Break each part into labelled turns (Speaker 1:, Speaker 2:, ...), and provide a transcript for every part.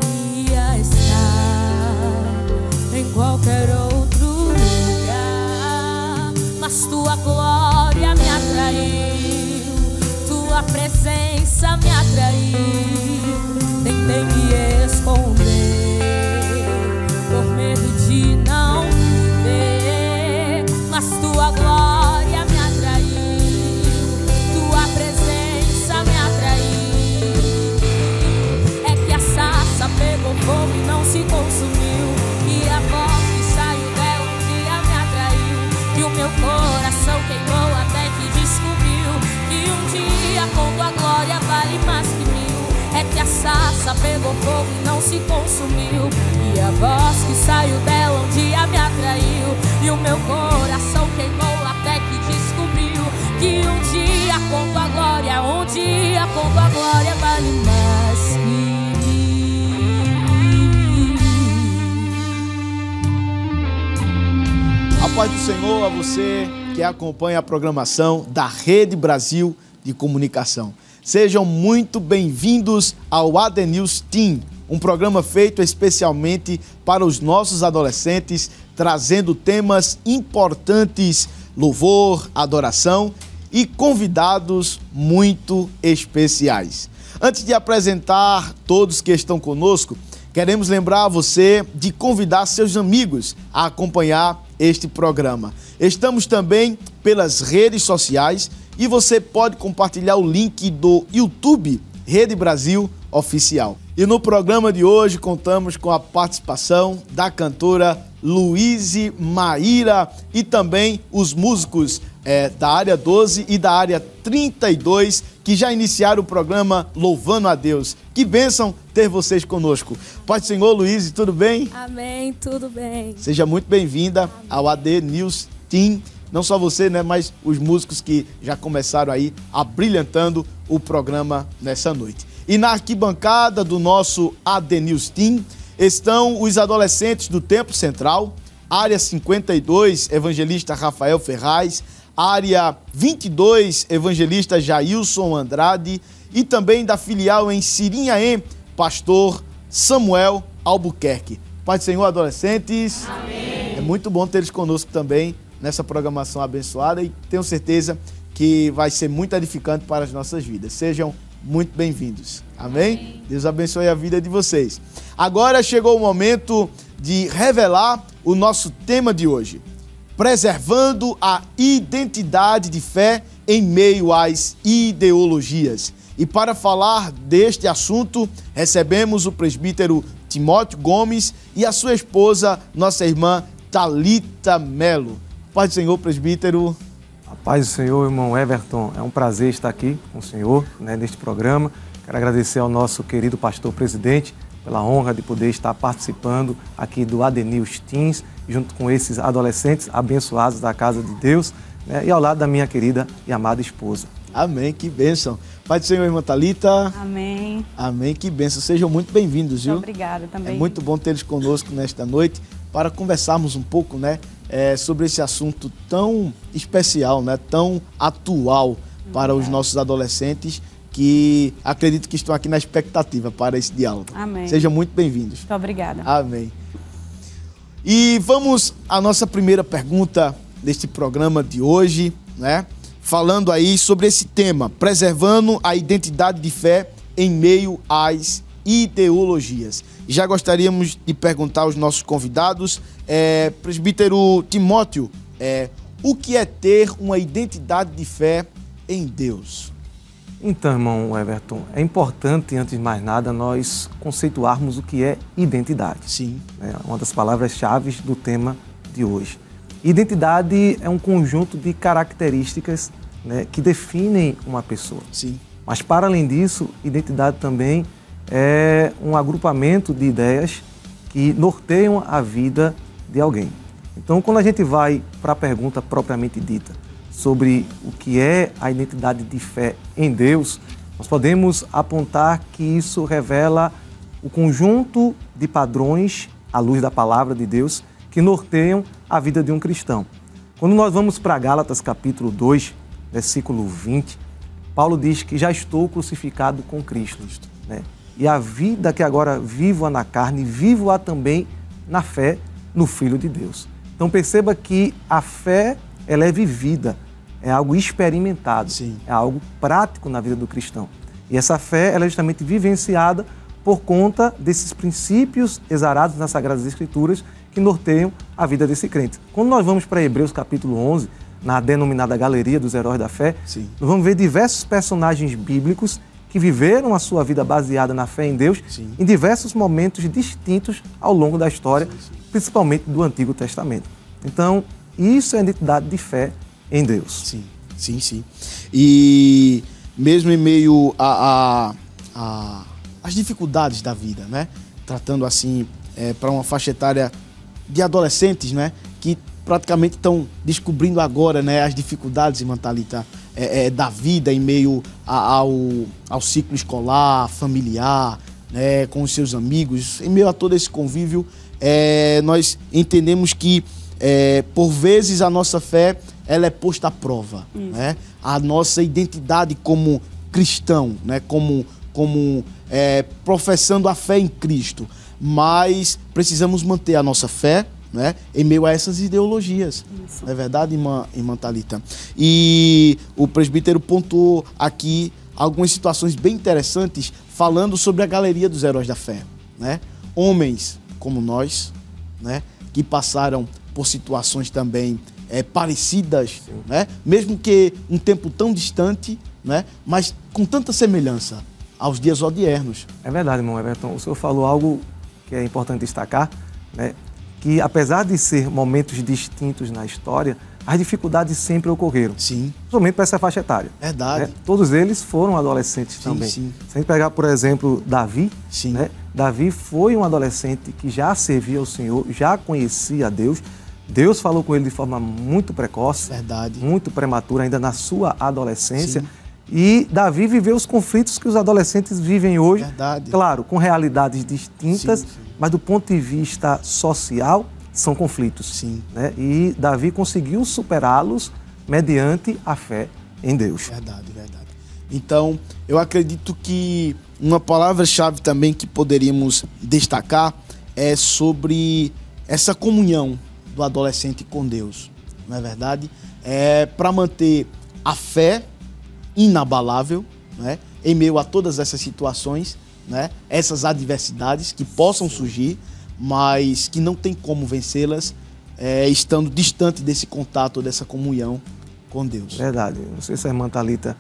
Speaker 1: poderia estar em qualquer outro lugar, mas tua glória me atraiu, tua presença me atraiu. Tentei me esconder por medo de não ver, mas tua glória me atraiu, tua presença me atraiu. É que a sarça pegou fogo e não se consumiu, e a voz que saiu dela um dia me atraiu, e o meu coração queimou até que descobriu que um dia com tua glória vale mais que mil. É que a sarça pegou fogo e não se consumiu, e a voz que saiu dela um dia me atraiu, e o meu coração queimou até que descobriu que um dia com tua glória, um dia com tua glória vale mais que...
Speaker 2: A paz do Senhor a você que acompanha a programação da Rede Brasil de Comunicação. Sejam muito bem-vindos ao AD News Team, um programa feito especialmente para os nossos adolescentes, trazendo temas importantes, louvor, adoração e convidados muito especiais. Antes de apresentar todos que estão conosco, queremos lembrar a você de convidar seus amigos a acompanhar este programa. Estamos também pelas redes sociais e você pode compartilhar o link do YouTube Rede Brasil Oficial. E no programa de hoje contamos com a participação da cantora Luíse Maíra e também os músicos da área 12 e da área 32 que já iniciaram o programa Louvando a Deus. Que bênção ter vocês conosco. Pai do Senhor, Luíse, tudo bem?
Speaker 1: Amém, tudo bem.
Speaker 2: Seja muito bem-vinda ao AD News Team. Não só você, né, mas os músicos que já começaram aí abrilhantando o programa nessa noite. E na arquibancada do nosso AD News Team estão os adolescentes do Templo Central, área 52, evangelista Rafael Ferraz, área 22, evangelista Jailson Andrade, e também da filial em Sirinhaém, pastor Samuel Albuquerque. Pai do Senhor, adolescentes. Amém. É muito bom ter eles conosco também nessa programação abençoada e tenho certeza que vai ser muito edificante para as nossas vidas. Sejam muito bem-vindos. Amém? Amém? Deus abençoe a vida de vocês. Agora chegou o momento de revelar o nosso tema de hoje. Preservando a identidade de fé em meio às ideologias. E para falar deste assunto, recebemos o presbítero Timóteo Gomes e a sua esposa, nossa irmã Thalita Melo. Paz do Senhor, presbítero.
Speaker 3: A paz do Senhor, irmão Everton. É um prazer estar aqui com o senhor, neste programa. Quero agradecer ao nosso querido pastor presidente pela honra de poder estar participando aqui do AD News Teams, junto com esses adolescentes abençoados da casa de Deus, né, e ao lado da minha querida e amada esposa.
Speaker 2: Amém, que bênção. Pai do Senhor, irmã Thalita.
Speaker 4: Amém.
Speaker 2: Amém, que bênção. Sejam muito bem-vindos, viu?
Speaker 4: Obrigada também.
Speaker 2: É muito bom tê-los conosco nesta noite para conversarmos um pouco, né, sobre esse assunto tão especial, né, tão atual para os nossos adolescentes, que acredito que estão aqui na expectativa para esse diálogo.
Speaker 4: Amém.
Speaker 2: Sejam muito bem-vindos.
Speaker 4: Muito obrigada.
Speaker 2: Amém. E vamos à nossa primeira pergunta deste programa de hoje, né? Falando aí sobre esse tema, preservando a identidade de fé em meio às ideologias. Já gostaríamos de perguntar aos nossos convidados, presbítero Timóteo, o que é ter uma identidade de fé em Deus?
Speaker 3: Então, irmão Everton, é importante, antes de mais nada, nós conceituarmos o que é identidade.
Speaker 2: Sim.
Speaker 3: É uma das palavras-chave do tema de hoje. Identidade é um conjunto de características, né, que definem uma pessoa.
Speaker 2: Sim.
Speaker 3: Mas, para além disso, identidade também é um agrupamento de ideias que norteiam a vida de alguém. Então, quando a gente vai para a pergunta propriamente dita sobre o que é a identidade de fé em Deus, nós podemos apontar que isso revela o conjunto de padrões, à luz da palavra de Deus, que norteiam a vida de um cristão. Quando nós vamos para Gálatas capítulo 2, versículo 20, Paulo diz que já estou crucificado com Cristo, né? e a vida que agora vivo-a na carne, vivo-a também na fé no Filho de Deus. Então perceba que a fé, ela é vivida, é algo experimentado,
Speaker 2: Sim.
Speaker 3: é algo prático na vida do cristão. E essa fé, ela é justamente vivenciada por conta desses princípios exarados nas Sagradas Escrituras que norteiam a vida desse crente. Quando nós vamos para Hebreus capítulo 11, na denominada Galeria dos Heróis da Fé,
Speaker 2: Sim.
Speaker 3: nós vamos ver diversos personagens bíblicos que viveram a sua vida baseada na fé em Deus
Speaker 2: Sim.
Speaker 3: em diversos momentos distintos ao longo da história, principalmente do Antigo Testamento. Então, isso é a identidade de fé em Deus.
Speaker 2: Sim, sim, sim. E mesmo em meio às dificuldades da vida, né? Tratando assim para uma faixa etária de adolescentes, né? Que praticamente estão descobrindo agora, né, as dificuldades, irmã Thalita, da vida em meio ao ciclo escolar, familiar, né, com os seus amigos, em meio a todo esse convívio, nós entendemos que, por vezes, a nossa fé ela é posta à prova, né? A nossa identidade como cristão, né? como professando a fé em Cristo, mas precisamos manter a nossa fé, né, em meio a essas ideologias. Isso. Não é verdade, irmã Thalita? E o presbítero pontuou aqui algumas situações bem interessantes falando sobre a Galeria dos Heróis da Fé, né? Homens como nós, né, que passaram por situações também parecidas, né, mesmo que um tempo tão distante, né, mas com tanta semelhança aos dias odiernos.
Speaker 3: É verdade, irmão Everton. O senhor falou algo que é importante destacar, né? Que apesar de ser momentos distintos na história, as dificuldades sempre ocorreram.
Speaker 2: Sim.
Speaker 3: Principalmente para essa faixa etária.
Speaker 2: Verdade.
Speaker 3: Né? Todos eles foram adolescentes
Speaker 2: Sim,
Speaker 3: também.
Speaker 2: sim.
Speaker 3: Se a gente pegar, por exemplo, Davi,
Speaker 2: Sim.
Speaker 3: né? Davi foi um adolescente que já servia ao Senhor, já conhecia a Deus. Deus falou com ele de forma muito precoce,
Speaker 2: Verdade.
Speaker 3: muito prematura, ainda na sua adolescência.
Speaker 2: Sim.
Speaker 3: E Davi viveu os conflitos que os adolescentes vivem hoje.
Speaker 2: Verdade.
Speaker 3: Claro, com realidades distintas,
Speaker 2: Sim, sim.
Speaker 3: mas do ponto de vista social, são conflitos.
Speaker 2: Sim.
Speaker 3: Né? E Davi conseguiu superá-los mediante a fé em Deus.
Speaker 2: Verdade, verdade. Então, eu acredito que uma palavra-chave também que poderíamos destacar é sobre essa comunhão do adolescente com Deus. Não é verdade? Para manter a fé inabalável, né, em meio a todas essas situações, né, essas adversidades que possam surgir, mas que não tem como vencê-las estando distante desse contato, dessa comunhão com Deus.
Speaker 3: Verdade. Não sei se a irmã Thalita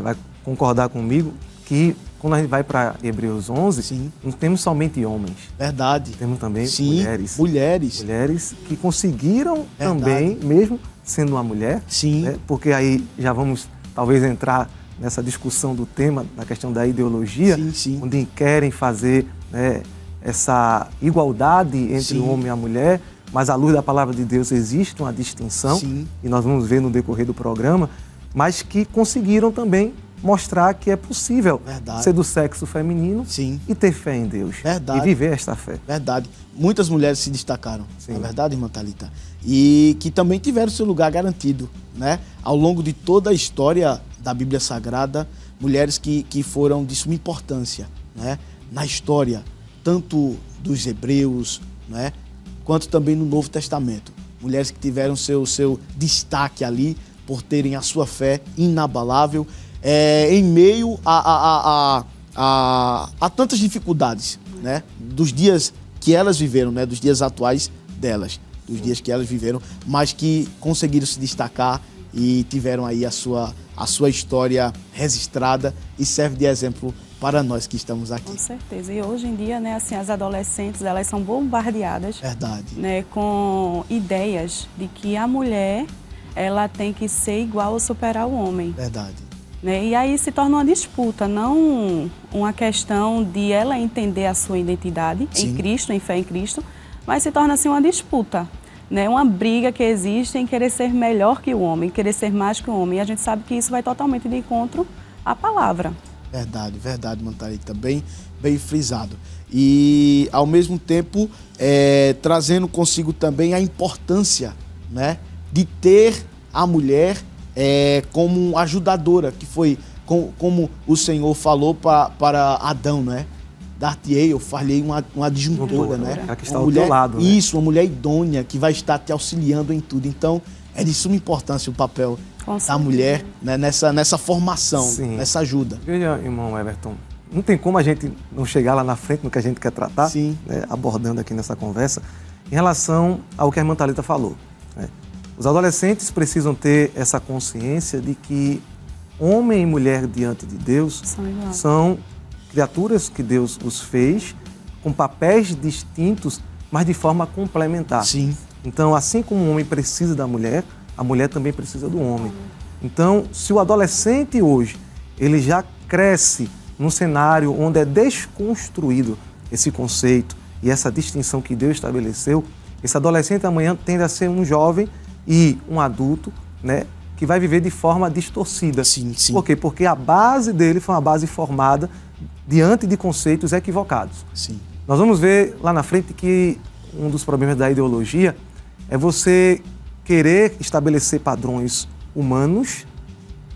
Speaker 3: vai concordar comigo que quando a gente vai para Hebreus 11,
Speaker 2: Sim.
Speaker 3: não temos somente homens.
Speaker 2: Verdade.
Speaker 3: Temos também
Speaker 2: Sim,
Speaker 3: mulheres.
Speaker 2: Mulheres.
Speaker 3: Que conseguiram
Speaker 2: Verdade.
Speaker 3: também, mesmo sendo uma mulher,
Speaker 2: Sim.
Speaker 3: né, porque aí já vamos talvez entrar nessa discussão do tema, na questão da ideologia,
Speaker 2: Sim, sim.
Speaker 3: onde querem fazer, né, essa igualdade entre
Speaker 2: Sim.
Speaker 3: o homem e a mulher, mas à luz da palavra de Deus existe uma distinção,
Speaker 2: Sim.
Speaker 3: e nós vamos ver no decorrer do programa, mas que conseguiram também mostrar que é possível
Speaker 2: Verdade.
Speaker 3: ser do sexo feminino
Speaker 2: Sim.
Speaker 3: e ter fé em Deus.
Speaker 2: Verdade.
Speaker 3: E viver esta fé.
Speaker 2: Verdade. Muitas mulheres se destacaram,
Speaker 3: Sim.
Speaker 2: não é verdade, irmã Thalita? E que também tiveram seu lugar garantido, né? Ao longo de toda a história da Bíblia Sagrada, mulheres que foram de suma importância, né? Na história, tanto dos hebreus, né? Quanto também no Novo Testamento. Mulheres que tiveram seu destaque ali por terem a sua fé inabalável em meio a tantas dificuldades, né? Dos dias que elas viveram, né? Dos dias atuais delas, dos dias que elas viveram, mas que conseguiram se destacar e tiveram aí a sua história registrada e serve de exemplo para nós que estamos aqui.
Speaker 4: Com certeza. E hoje em dia, né, assim, as adolescentes, elas são bombardeadas,
Speaker 2: Verdade.
Speaker 4: né, com ideias de que a mulher, ela tem que ser igual ou superar o homem.
Speaker 2: Verdade.
Speaker 4: Né? E aí se torna uma disputa, não uma questão de ela entender a sua identidade
Speaker 2: Sim.
Speaker 4: em Cristo, em fé em Cristo, mas se torna assim uma disputa, né? Uma briga que existe em querer ser melhor que o homem, querer ser mais que o homem. E a gente sabe que isso vai totalmente de encontro à palavra.
Speaker 2: Verdade, verdade, Mantarita, bem frisado. E, ao mesmo tempo, trazendo consigo também a importância, né, de ter a mulher como ajudadora, que foi como o Senhor falou para Adão, né? Dar-te-ei, eu falhei uma adjuntora, né?
Speaker 3: Ela que está ao teu lado, né?
Speaker 2: Isso, uma mulher idônea que vai estar te auxiliando em tudo. Então, é de suma importância o papel da mulher, né? nessa formação,
Speaker 3: Sim.
Speaker 2: nessa ajuda.
Speaker 3: Veja, irmão Everton, não tem como a gente não chegar lá na frente no que a gente quer tratar,
Speaker 2: Sim.
Speaker 3: né, abordando aqui nessa conversa, em relação ao que a irmã Thalita falou. Né? Os adolescentes precisam ter essa consciência de que homem e mulher diante de Deus são criaturas que Deus os fez com papéis distintos, mas de forma complementar.
Speaker 2: Sim.
Speaker 3: Então, assim como o homem precisa da mulher, a mulher também precisa do homem. Então, se o adolescente hoje, ele já cresce num cenário onde é desconstruído esse conceito e essa distinção que Deus estabeleceu, esse adolescente amanhã tende a ser um jovem e um adulto, né, que vai viver de forma distorcida.
Speaker 2: Sim, sim.
Speaker 3: Por quê? Porque a base dele foi uma base formada diante de conceitos equivocados.
Speaker 2: Sim.
Speaker 3: Nós vamos ver lá na frente que um dos problemas da ideologia é você querer estabelecer padrões humanos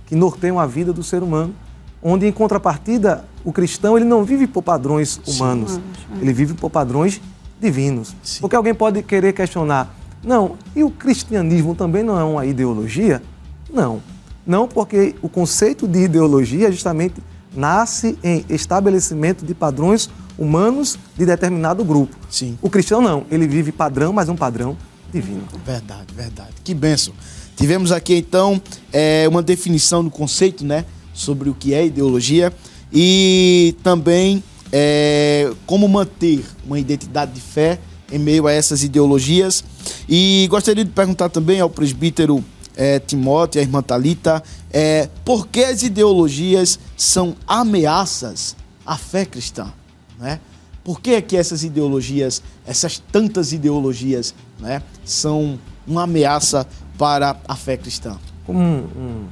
Speaker 3: que norteiam a vida do ser humano, onde, em contrapartida, o cristão ele não vive por padrões humanos, ele vive por padrões divinos.
Speaker 2: Sim.
Speaker 3: Porque alguém pode querer questionar, não, e o cristianismo também não é uma ideologia? Não. Não, porque o conceito de ideologia justamente nasce em estabelecimento de padrões humanos de determinado grupo.
Speaker 2: Sim.
Speaker 3: O cristão não, ele vive padrão, mas um padrão divino.
Speaker 2: Verdade, verdade. Que bênção. Tivemos aqui, então, uma definição do conceito, né, sobre o que é ideologia e também como manter uma identidade de fé em meio a essas ideologias. E gostaria de perguntar também ao presbítero Timóteo e à irmã Thalita, por que as ideologias são ameaças à fé cristã, né? Por que é que essas ideologias, essas tantas ideologias, né, são uma ameaça para a fé cristã?
Speaker 3: Como um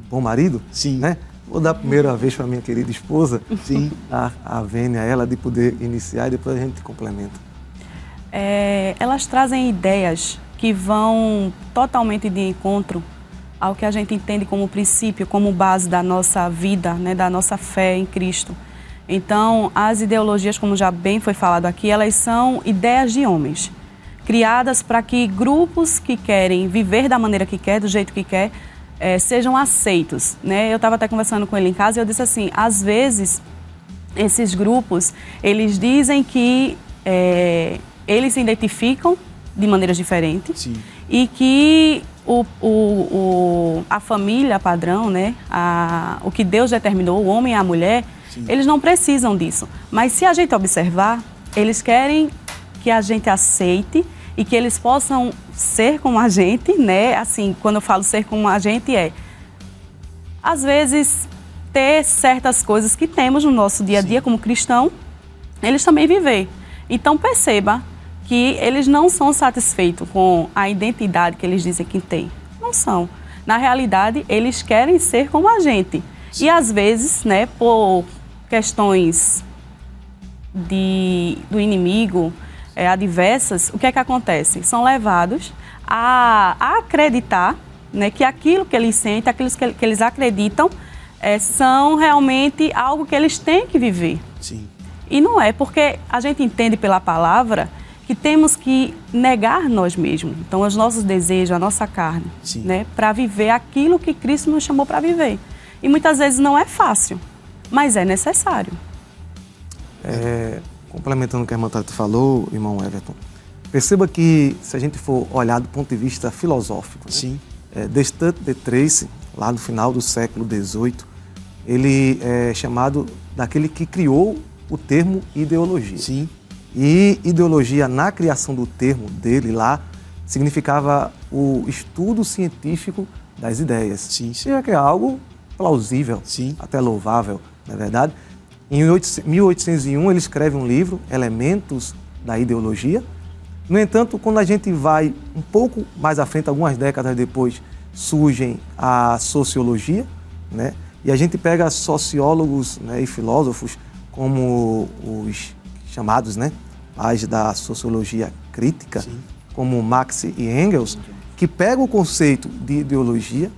Speaker 3: bom marido,
Speaker 2: Sim.
Speaker 3: né? Vou dar a primeira vez para a minha querida esposa,
Speaker 2: Sim.
Speaker 3: a Vênia, ela de poder iniciar e depois a gente complementa.
Speaker 4: Elas trazem ideias que vão totalmente de encontro ao que a gente entende como princípio, como base da nossa vida, né, da nossa fé em Cristo. Então, as ideologias, como já bem foi falado aqui, elas são ideias de homens, criadas para que grupos que querem viver da maneira que quer, do jeito que quer, sejam aceitos, né? Eu estava até conversando com ele em casa e eu disse assim, às vezes, esses grupos, eles dizem que eles se identificam de maneiras diferentes.
Speaker 2: Sim.
Speaker 4: E que a família padrão, né, o que Deus determinou, o homem e a mulher, sim, eles não precisam disso. Mas se a gente observar, eles querem que a gente aceite e que eles possam ser como a gente, né? Assim, quando eu falo ser como a gente às vezes, ter certas coisas que temos no nosso dia a dia, sim, como cristão, eles também viver. Então, perceba que eles não são satisfeitos com a identidade que eles dizem que têm. Não são. Na realidade, eles querem ser como a gente. Sim. E às vezes, né, por questões do inimigo, adversas, o que é que acontece? São levados a acreditar, né, que aquilo que eles sentem, aquilo que eles acreditam, são realmente algo que eles têm que viver.
Speaker 2: Sim.
Speaker 4: E não é, porque a gente entende pela palavra que temos que negar nós mesmos. Então, os nossos desejos, a nossa carne, né, para viver aquilo que Cristo nos chamou para viver. E muitas vezes não é fácil, mas é necessário.
Speaker 3: Complementando o que a irmã Thalita falou, irmão Everton, perceba que, se a gente for olhar do ponto de vista filosófico,
Speaker 2: sim,
Speaker 3: né, Descartes de Tracy, lá no final do século XVIII, ele é chamado daquele que criou o termo ideologia. Sim. E ideologia, na criação do termo dele lá, significava o estudo científico das ideias. Sim, sim. Que é algo plausível, sim, até louvável, não é verdade? Em 1801, ele escreve um livro, Elementos da Ideologia. No entanto, quando a gente vai um pouco mais à frente, algumas décadas depois, surgem a sociologia, né? E a gente pega sociólogos, né, e filósofos como os chamados, né, pais da sociologia crítica, sim, como Marx e Engels, que pegam o conceito de ideologia,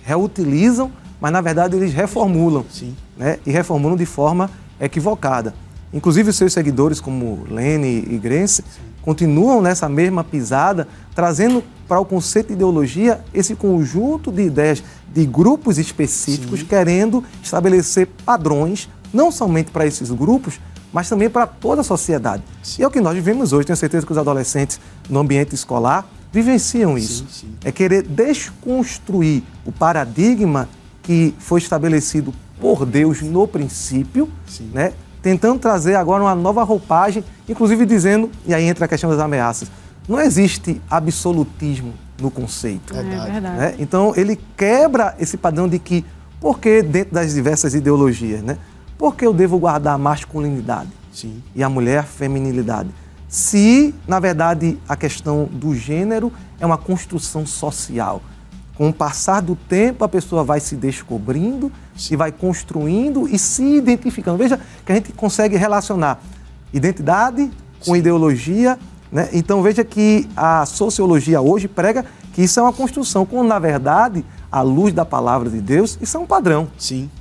Speaker 3: reutilizam mas na verdade eles reformulam,
Speaker 2: Sim.
Speaker 3: né? E reformulam de forma equivocada. Inclusive os seus seguidores, como Lene e Grace, continuam nessa mesma pisada, trazendo para o conceito de ideologia esse conjunto de ideias de grupos específicos, querendo estabelecer padrões, não somente para esses grupos, mas também para toda a sociedade. E é o que nós vivemos hoje. Tenho certeza que os adolescentes no ambiente escolar vivenciam isso. É querer desconstruir o paradigma que foi estabelecido por Deus no princípio, né? Tentando trazer agora uma nova roupagem, inclusive dizendo, e aí entra a questão das ameaças, não existe absolutismo no conceito.
Speaker 4: É verdade.
Speaker 3: Né? Então, ele quebra esse padrão de que, por que dentro das diversas ideologias, né? Por que eu devo guardar a masculinidade e a mulher a feminilidade? Se, na verdade, a questão do gênero é uma construção social. Com o passar do tempo, a pessoa vai se descobrindo, se vai construindo e se identificando. Veja que a gente consegue relacionar identidade com ideologia, né? Então, veja que a sociologia hoje prega que isso é uma construção, quando, na verdade, à luz da palavra de Deus, isso é um padrão.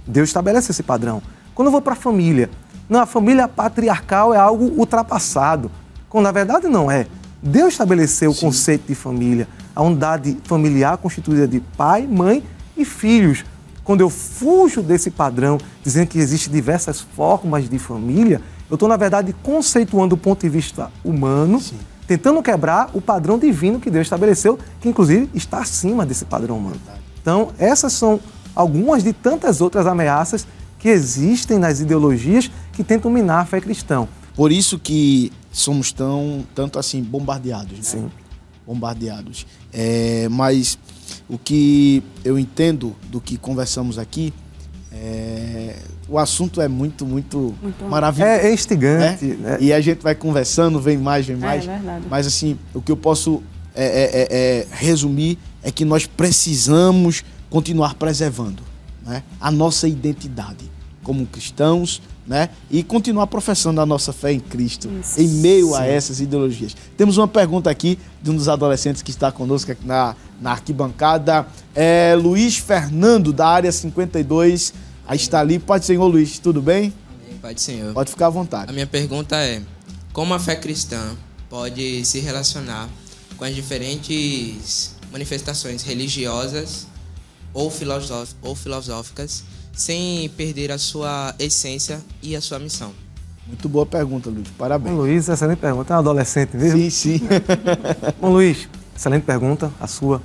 Speaker 3: Deus estabelece esse padrão. Quando eu vou para a família, não, a família patriarcal é algo ultrapassado, quando, na verdade, não é. Deus estabeleceu o conceito de família, a unidade familiar constituída de pai, mãe e filhos. Quando eu fujo desse padrão, dizendo que existem diversas formas de família, eu estou, na verdade, conceituando do ponto de vista humano, tentando quebrar o padrão divino que Deus estabeleceu, que, inclusive, está acima desse padrão humano. Então, essas são algumas de tantas outras ameaças que existem nas ideologias que tentam minar a fé cristã.
Speaker 2: Por isso que somos tanto assim bombardeados, né?
Speaker 3: Sim.
Speaker 2: Bombardeados. Mas o que eu entendo do que conversamos aqui, o assunto é muito maravilhoso.
Speaker 3: É instigante.
Speaker 2: Né? E a gente vai conversando, vem mais.
Speaker 4: É verdade.
Speaker 2: Mas assim, o que eu posso resumir é que nós precisamos continuar preservando, né, a nossa identidade como cristãos, né, e continuar professando a nossa fé em Cristo, em meio a essas ideologias. Temos uma pergunta aqui de um dos adolescentes que está conosco aqui na arquibancada, Luiz Fernando, da área 52, aí está ali. Pode, Senhor Luiz, tudo bem?
Speaker 5: Amém, Pode, Senhor.
Speaker 2: Pode ficar à vontade.
Speaker 5: A minha pergunta é, como a fé cristã pode se relacionar com as diferentes manifestações religiosas ou filosóficas, sem perder a sua essência e a sua missão?
Speaker 2: Muito boa pergunta, Luiz. Parabéns.
Speaker 3: Bom, Luiz, excelente pergunta. É um adolescente mesmo?
Speaker 2: Sim.
Speaker 3: Bom, Luiz, excelente pergunta, a sua.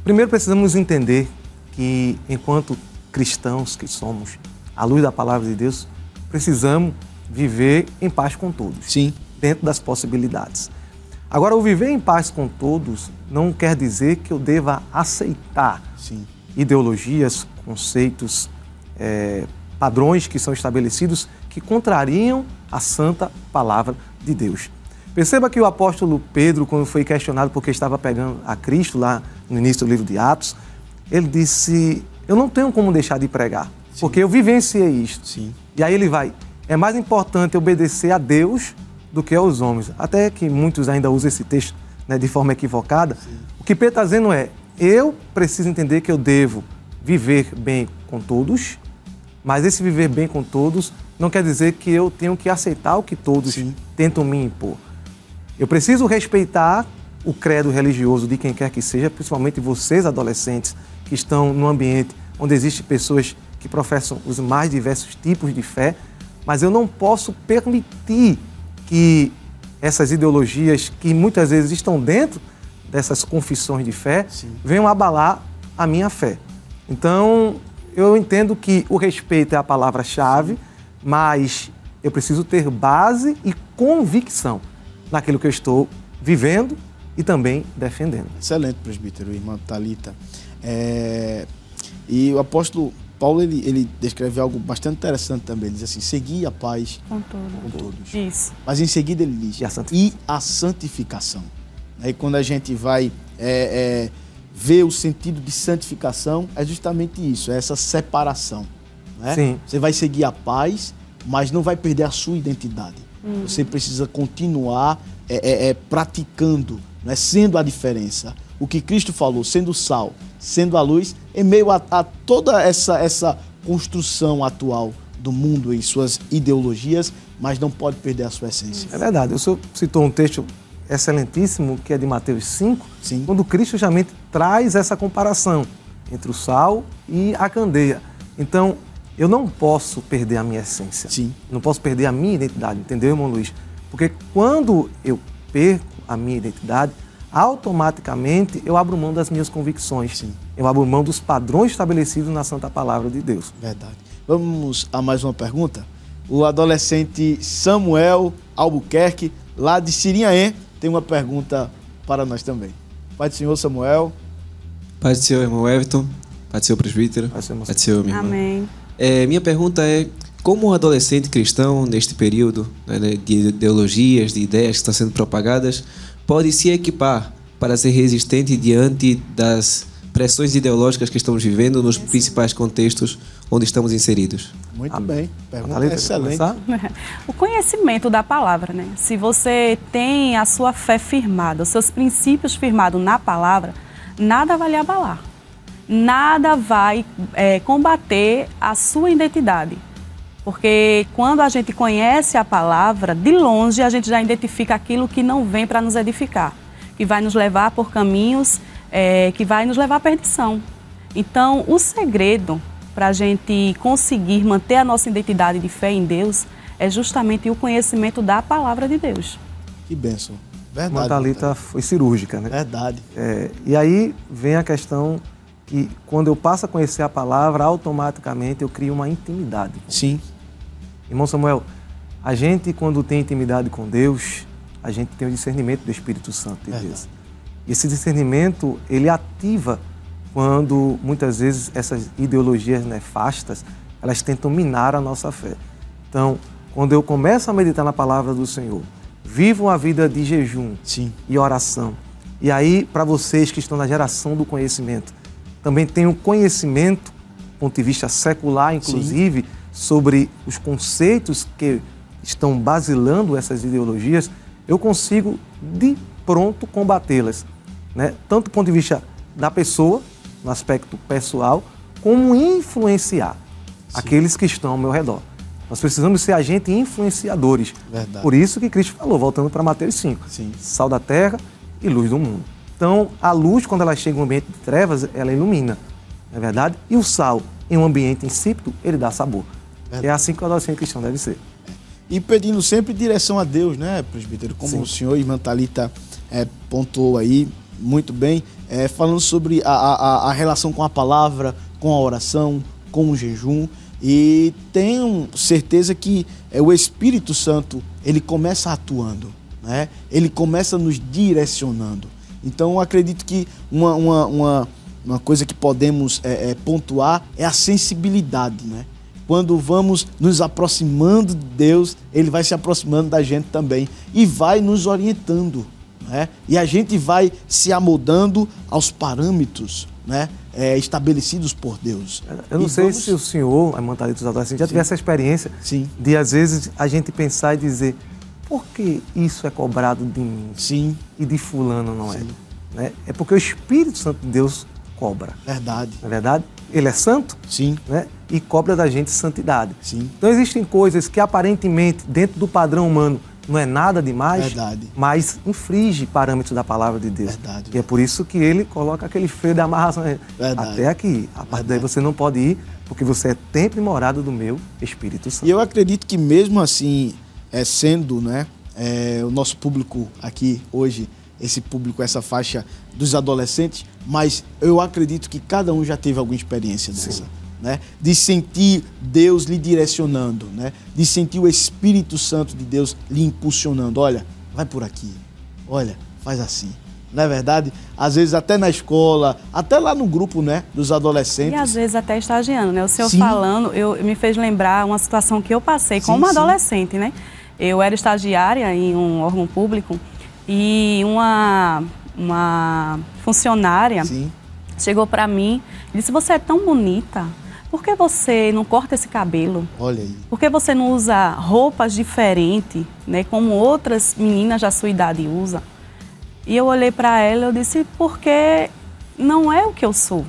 Speaker 3: Primeiro, precisamos entender que, enquanto cristãos que somos, à luz da palavra de Deus, precisamos viver em paz com todos.
Speaker 2: Sim.
Speaker 3: Dentro das possibilidades. Agora, o viver em paz com todos não quer dizer que eu deva aceitar ideologias, conceitos, padrões que são estabelecidos que contrariam a santa palavra de Deus. Perceba que o apóstolo Pedro, quando foi questionado porque estava pegando a Cristo lá no início do livro de Atos, ele disse, eu não tenho como deixar de pregar, porque eu vivenciei isto. E aí ele vai, é mais importante obedecer a Deus do que aos homens. Até que muitos ainda usam esse texto, né, de forma equivocada. O que Pedro está dizendo é, eu preciso entender que eu devo viver bem com todos, mas esse viver bem com todos não quer dizer que eu tenho que aceitar o que todos tentam me impor. Eu preciso respeitar o credo religioso de quem quer que seja, principalmente vocês, adolescentes, que estão num ambiente onde existem pessoas que professam os mais diversos tipos de fé, mas eu não posso permitir que essas ideologias que muitas vezes estão dentro dessas confissões de fé venham abalar a minha fé. Então, eu entendo que o respeito é a palavra-chave, mas eu preciso ter base e convicção naquilo que eu estou vivendo e também defendendo.
Speaker 2: Excelente, presbítero, irmã Thalita. E o apóstolo Paulo, ele descreve algo bastante interessante também. Ele diz assim, segui a paz com todos.
Speaker 4: Isso.
Speaker 2: Mas em seguida ele diz, e a santificação. Aí quando a gente vai ver o sentido de santificação, é justamente isso, é essa separação. Né?
Speaker 3: Sim.
Speaker 2: Você vai seguir a paz, mas não vai perder a sua identidade. Você precisa continuar praticando, né? Sendo a diferença. O que Cristo falou, sendo sal, sendo a luz em meio a toda essa construção atual do mundo em suas ideologias, mas não pode perder a sua essência.
Speaker 3: É verdade. O senhor citou um texto excelentíssimo, que é de Mateus 5,
Speaker 2: Sim.
Speaker 3: quando Cristo justamente traz essa comparação entre o sal e a candeia. Então, eu não posso perder a minha essência.
Speaker 2: Sim.
Speaker 3: Não posso perder a minha identidade, entendeu, irmão Luiz? Porque quando eu perco a minha identidade, automaticamente eu abro mão das minhas convicções.
Speaker 2: Sim.
Speaker 3: Eu abro mão dos padrões estabelecidos na Santa Palavra de Deus.
Speaker 2: Verdade. Vamos a mais uma pergunta? O adolescente Samuel Albuquerque, lá de Sirinhaém, tem uma pergunta para nós também. Pai do Senhor, Samuel.
Speaker 6: Pai do Senhor, irmão Everton. Pai do Senhor, presbítero.
Speaker 3: Pai do Senhor,
Speaker 6: Pai do Senhor, minha irmã.
Speaker 4: Amém.
Speaker 6: Minha pergunta é, como um adolescente cristão, neste período, né, de ideologias, de ideias que estão sendo propagadas, pode se equipar para ser resistente diante das pressões ideológicas que estamos vivendo nos principais contextos onde estamos inseridos?
Speaker 2: Muito bem. Pergunta
Speaker 3: Analita,
Speaker 2: excelente.
Speaker 3: quer
Speaker 4: O conhecimento da palavra, né? Se você tem a sua fé firmada, os seus princípios firmados na palavra, nada vai lhe abalar. Nada vai combater a sua identidade. Porque quando a gente conhece a palavra, de longe a gente já identifica aquilo que não vem para nos edificar, que vai nos levar por caminhos que vai nos levar à perdição. Então, o segredo para a gente conseguir manter a nossa identidade de fé em Deus é justamente o conhecimento da palavra de Deus.
Speaker 2: Que bênção.
Speaker 3: A
Speaker 2: Verdade.
Speaker 3: Thalita foi cirúrgica, né?
Speaker 2: Verdade.
Speaker 3: E aí vem a questão que quando eu passo a conhecer a palavra, automaticamente eu crio uma intimidade.
Speaker 2: Sim.
Speaker 3: Irmão Samuel, a gente quando tem intimidade com Deus, a gente tem o discernimento do Espírito Santo de Deus. E esse discernimento, ele ativa quando muitas vezes essas ideologias nefastas, elas tentam minar a nossa fé. Então, quando eu começo a meditar na palavra do Senhor, vivo uma vida de jejum
Speaker 2: Sim.
Speaker 3: e oração. E aí, para vocês que estão na geração do conhecimento, também tem o conhecimento, do ponto de vista secular, inclusive, sobre os conceitos que estão basilando essas ideologias, eu consigo, de pronto, combatê-las, né? Tanto do ponto de vista da pessoa, no aspecto pessoal, como influenciar aqueles que estão ao meu redor. Nós precisamos ser agentes influenciadores.
Speaker 2: Verdade.
Speaker 3: Por isso que Cristo falou, voltando para Mateus 5,
Speaker 2: Sim.
Speaker 3: sal da terra e luz do mundo. Então, a luz, quando ela chega em um ambiente de trevas, ela ilumina, não é verdade? E o sal, em um ambiente insípido, ele dá sabor.
Speaker 2: Verdade.
Speaker 3: É assim que o adolescente cristão deve ser.
Speaker 2: E pedindo sempre direção a Deus, né, presbítero? Como
Speaker 3: Sim.
Speaker 2: o senhor e irmã Thalita pontuou aí muito bem, falando sobre a relação com a palavra, com a oração, com o jejum. E tenho certeza que o Espírito Santo, ele começa atuando, né? Ele começa nos direcionando. Então, eu acredito que uma coisa que podemos pontuar é a sensibilidade, né? Quando vamos nos aproximando de Deus, Ele vai se aproximando da gente também e vai nos orientando, né? E a gente vai se amoldando aos parâmetros, né, estabelecidos por Deus.
Speaker 3: Eu não sei se o senhor, a irmã Thalita, os adolescentes, já tiver essa experiência de, às vezes, a gente pensar e dizer, por que isso é cobrado de mim?
Speaker 2: Sim.
Speaker 3: E de fulano não é? Né? É porque o Espírito Santo de Deus cobra.
Speaker 2: Verdade.
Speaker 3: Não é verdade? Ele é santo,
Speaker 2: Sim.
Speaker 3: né? E cobra da gente santidade.
Speaker 2: Sim.
Speaker 3: Então existem coisas que aparentemente, dentro do padrão humano, não é nada demais,
Speaker 2: Verdade.
Speaker 3: mas infringe parâmetros da palavra de Deus.
Speaker 2: Verdade.
Speaker 3: E é por isso que ele coloca aquele freio de amarração.
Speaker 2: Verdade.
Speaker 3: Até aqui. A partir daí você não pode ir, porque você é templo e morada do meu Espírito Santo.
Speaker 2: E eu acredito que mesmo assim, sendo, né, o nosso público aqui hoje, esse público, essa faixa dos adolescentes, mas eu acredito que cada um já teve alguma experiência dessa, né? De sentir Deus lhe direcionando, né? De sentir o Espírito Santo de Deus lhe impulsionando. Olha, vai por aqui. Olha, faz assim. Não é verdade? Às vezes até na escola, até lá no grupo, né, dos adolescentes.
Speaker 4: E às vezes até estagiando, né? O senhor
Speaker 2: Sim.
Speaker 4: falando, me fez lembrar uma situação que eu passei como adolescente, né? Eu era estagiária em um órgão público e uma funcionária chegou para mim e disse, você é tão bonita, por que você não corta esse cabelo?
Speaker 2: Olha aí.
Speaker 4: Por que você não usa roupas diferentes, né, como outras meninas da sua idade usam? E eu olhei para ela e disse, porque não é o que eu sou.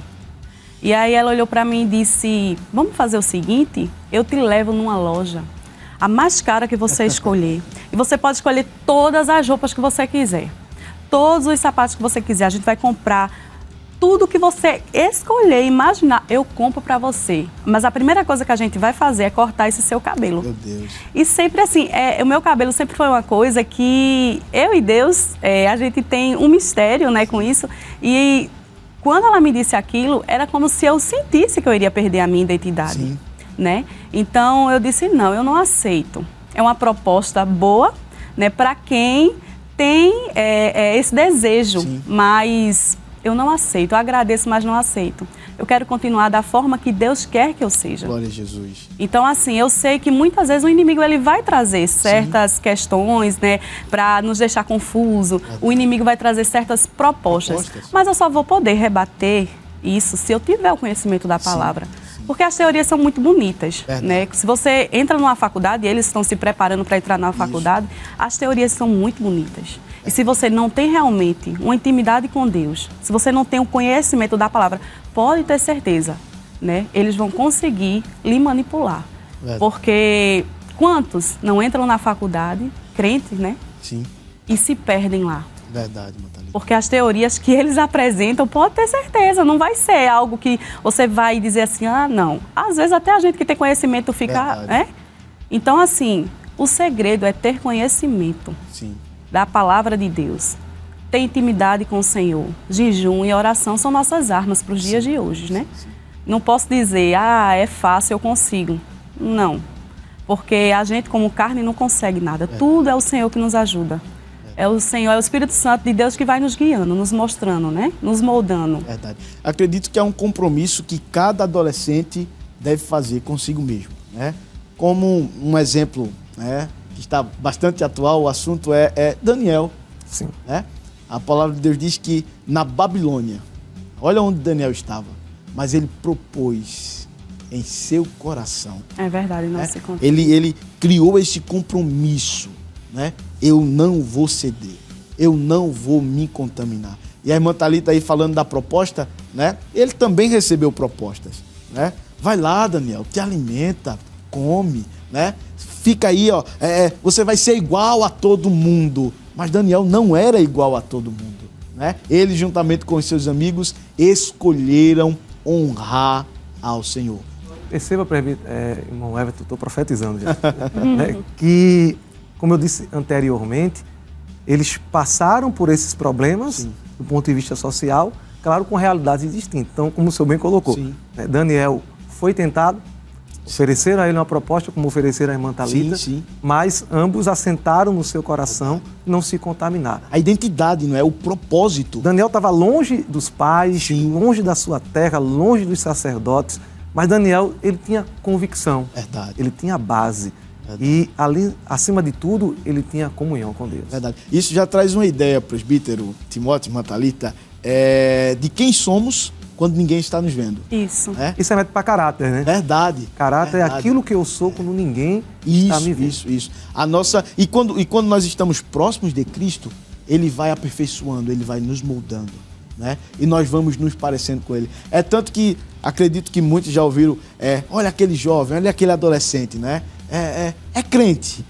Speaker 4: E aí ela olhou para mim e disse, vamos fazer o seguinte, eu te levo numa loja, a mais cara que você escolher. E você pode escolher todas as roupas que você quiser, todos os sapatos que você quiser. A gente vai comprar tudo que você escolher, imaginar, eu compro para você. Mas a primeira coisa que a gente vai fazer é cortar esse seu cabelo.
Speaker 2: Meu Deus.
Speaker 4: E sempre assim, o meu cabelo sempre foi uma coisa que eu e Deus, a gente tem um mistério, né, com isso. E quando ela me disse aquilo, era como se eu sentisse que eu iria perder a minha identidade.
Speaker 2: Sim.
Speaker 4: Né? Então eu disse, não, eu não aceito. É uma proposta boa, né, para quem tem esse desejo,
Speaker 2: Sim.
Speaker 4: mas eu não aceito. Eu agradeço, mas não aceito. Eu quero continuar da forma que Deus quer que eu seja.
Speaker 2: Glória a Jesus.
Speaker 4: Então, assim, eu sei que muitas vezes o inimigo ele vai trazer certas questões, né, para nos deixar confuso. O inimigo vai trazer certas propostas. Mas eu só vou poder rebater isso se eu tiver o conhecimento da palavra. Porque as teorias são muito bonitas, né? Se você entra numa faculdade e eles estão se preparando para entrar na faculdade, as teorias são muito bonitas. E se você não tem realmente uma intimidade com Deus, se você não tem o conhecimento da palavra, pode ter certeza, né? Eles vão conseguir lhe manipular. Porque quantos não entram na faculdade, crentes, né?
Speaker 2: Sim.
Speaker 4: E se perdem lá.
Speaker 2: Verdade, Matalita.
Speaker 4: Porque as teorias que eles apresentam, pode ter certeza, não vai ser algo que você vai dizer assim, ah, não. Às vezes até a gente que tem conhecimento fica, né? Então, assim, o segredo é ter conhecimento da palavra de Deus. Ter intimidade com o Senhor. Jejum e oração são nossas armas para os dias de hoje, né? Não posso dizer, ah, é fácil, eu consigo. Não. Porque a gente, como carne, não consegue nada. Tudo é o Senhor que nos ajuda. É o Senhor, é o Espírito Santo de Deus que vai nos guiando, nos mostrando, né? Nos moldando.
Speaker 2: Verdade. Acredito que é um compromisso que cada adolescente deve fazer consigo mesmo, né? Como um exemplo, né, que está bastante atual, o assunto é Daniel.
Speaker 3: Sim.
Speaker 2: Né? A palavra de Deus diz que na Babilônia, olha onde Daniel estava, mas ele propôs em seu coração.
Speaker 4: É verdade, não se conta.
Speaker 2: Ele criou esse compromisso, né? Eu não vou ceder, eu não vou me contaminar. E a irmã Thalita aí falando da proposta, né? Ele também recebeu propostas, né? Vai lá, Daniel, te alimenta, come, né? Fica aí, ó, você vai ser igual a todo mundo. Mas Daniel não era igual a todo mundo, né? Ele, juntamente com os seus amigos, escolheram honrar ao Senhor.
Speaker 3: Perceba, irmão Everton, estou profetizando já, né, que, como eu disse anteriormente, eles passaram por esses problemas do ponto de vista social, claro, com realidades distintas. Então, como o senhor bem colocou, né, Daniel foi tentado, ofereceram a ele uma proposta, como ofereceram a irmã Thalita, mas ambos assentaram no seu coração não se contaminar.
Speaker 2: A identidade, não é? O propósito.
Speaker 3: Daniel estava longe dos pais, longe da sua terra, longe dos sacerdotes, mas Daniel, ele tinha convicção, ele tinha base. E, ali, acima de tudo, ele tinha comunhão com Deus.
Speaker 2: Verdade. Isso já traz uma ideia, presbítero Timóteo, irmã Thalita, de quem somos quando ninguém está nos vendo.
Speaker 4: Isso.
Speaker 3: Isso é método para caráter, né?
Speaker 2: Verdade.
Speaker 3: Caráter é aquilo que eu sou quando ninguém está me vendo.
Speaker 2: Isso. A nossa... E quando nós estamos próximos de Cristo, Ele vai aperfeiçoando, Ele vai nos moldando, né? E nós vamos nos parecendo com Ele. É tanto que, acredito que muitos já ouviram, olha aquele jovem, olha aquele adolescente, né? É crente.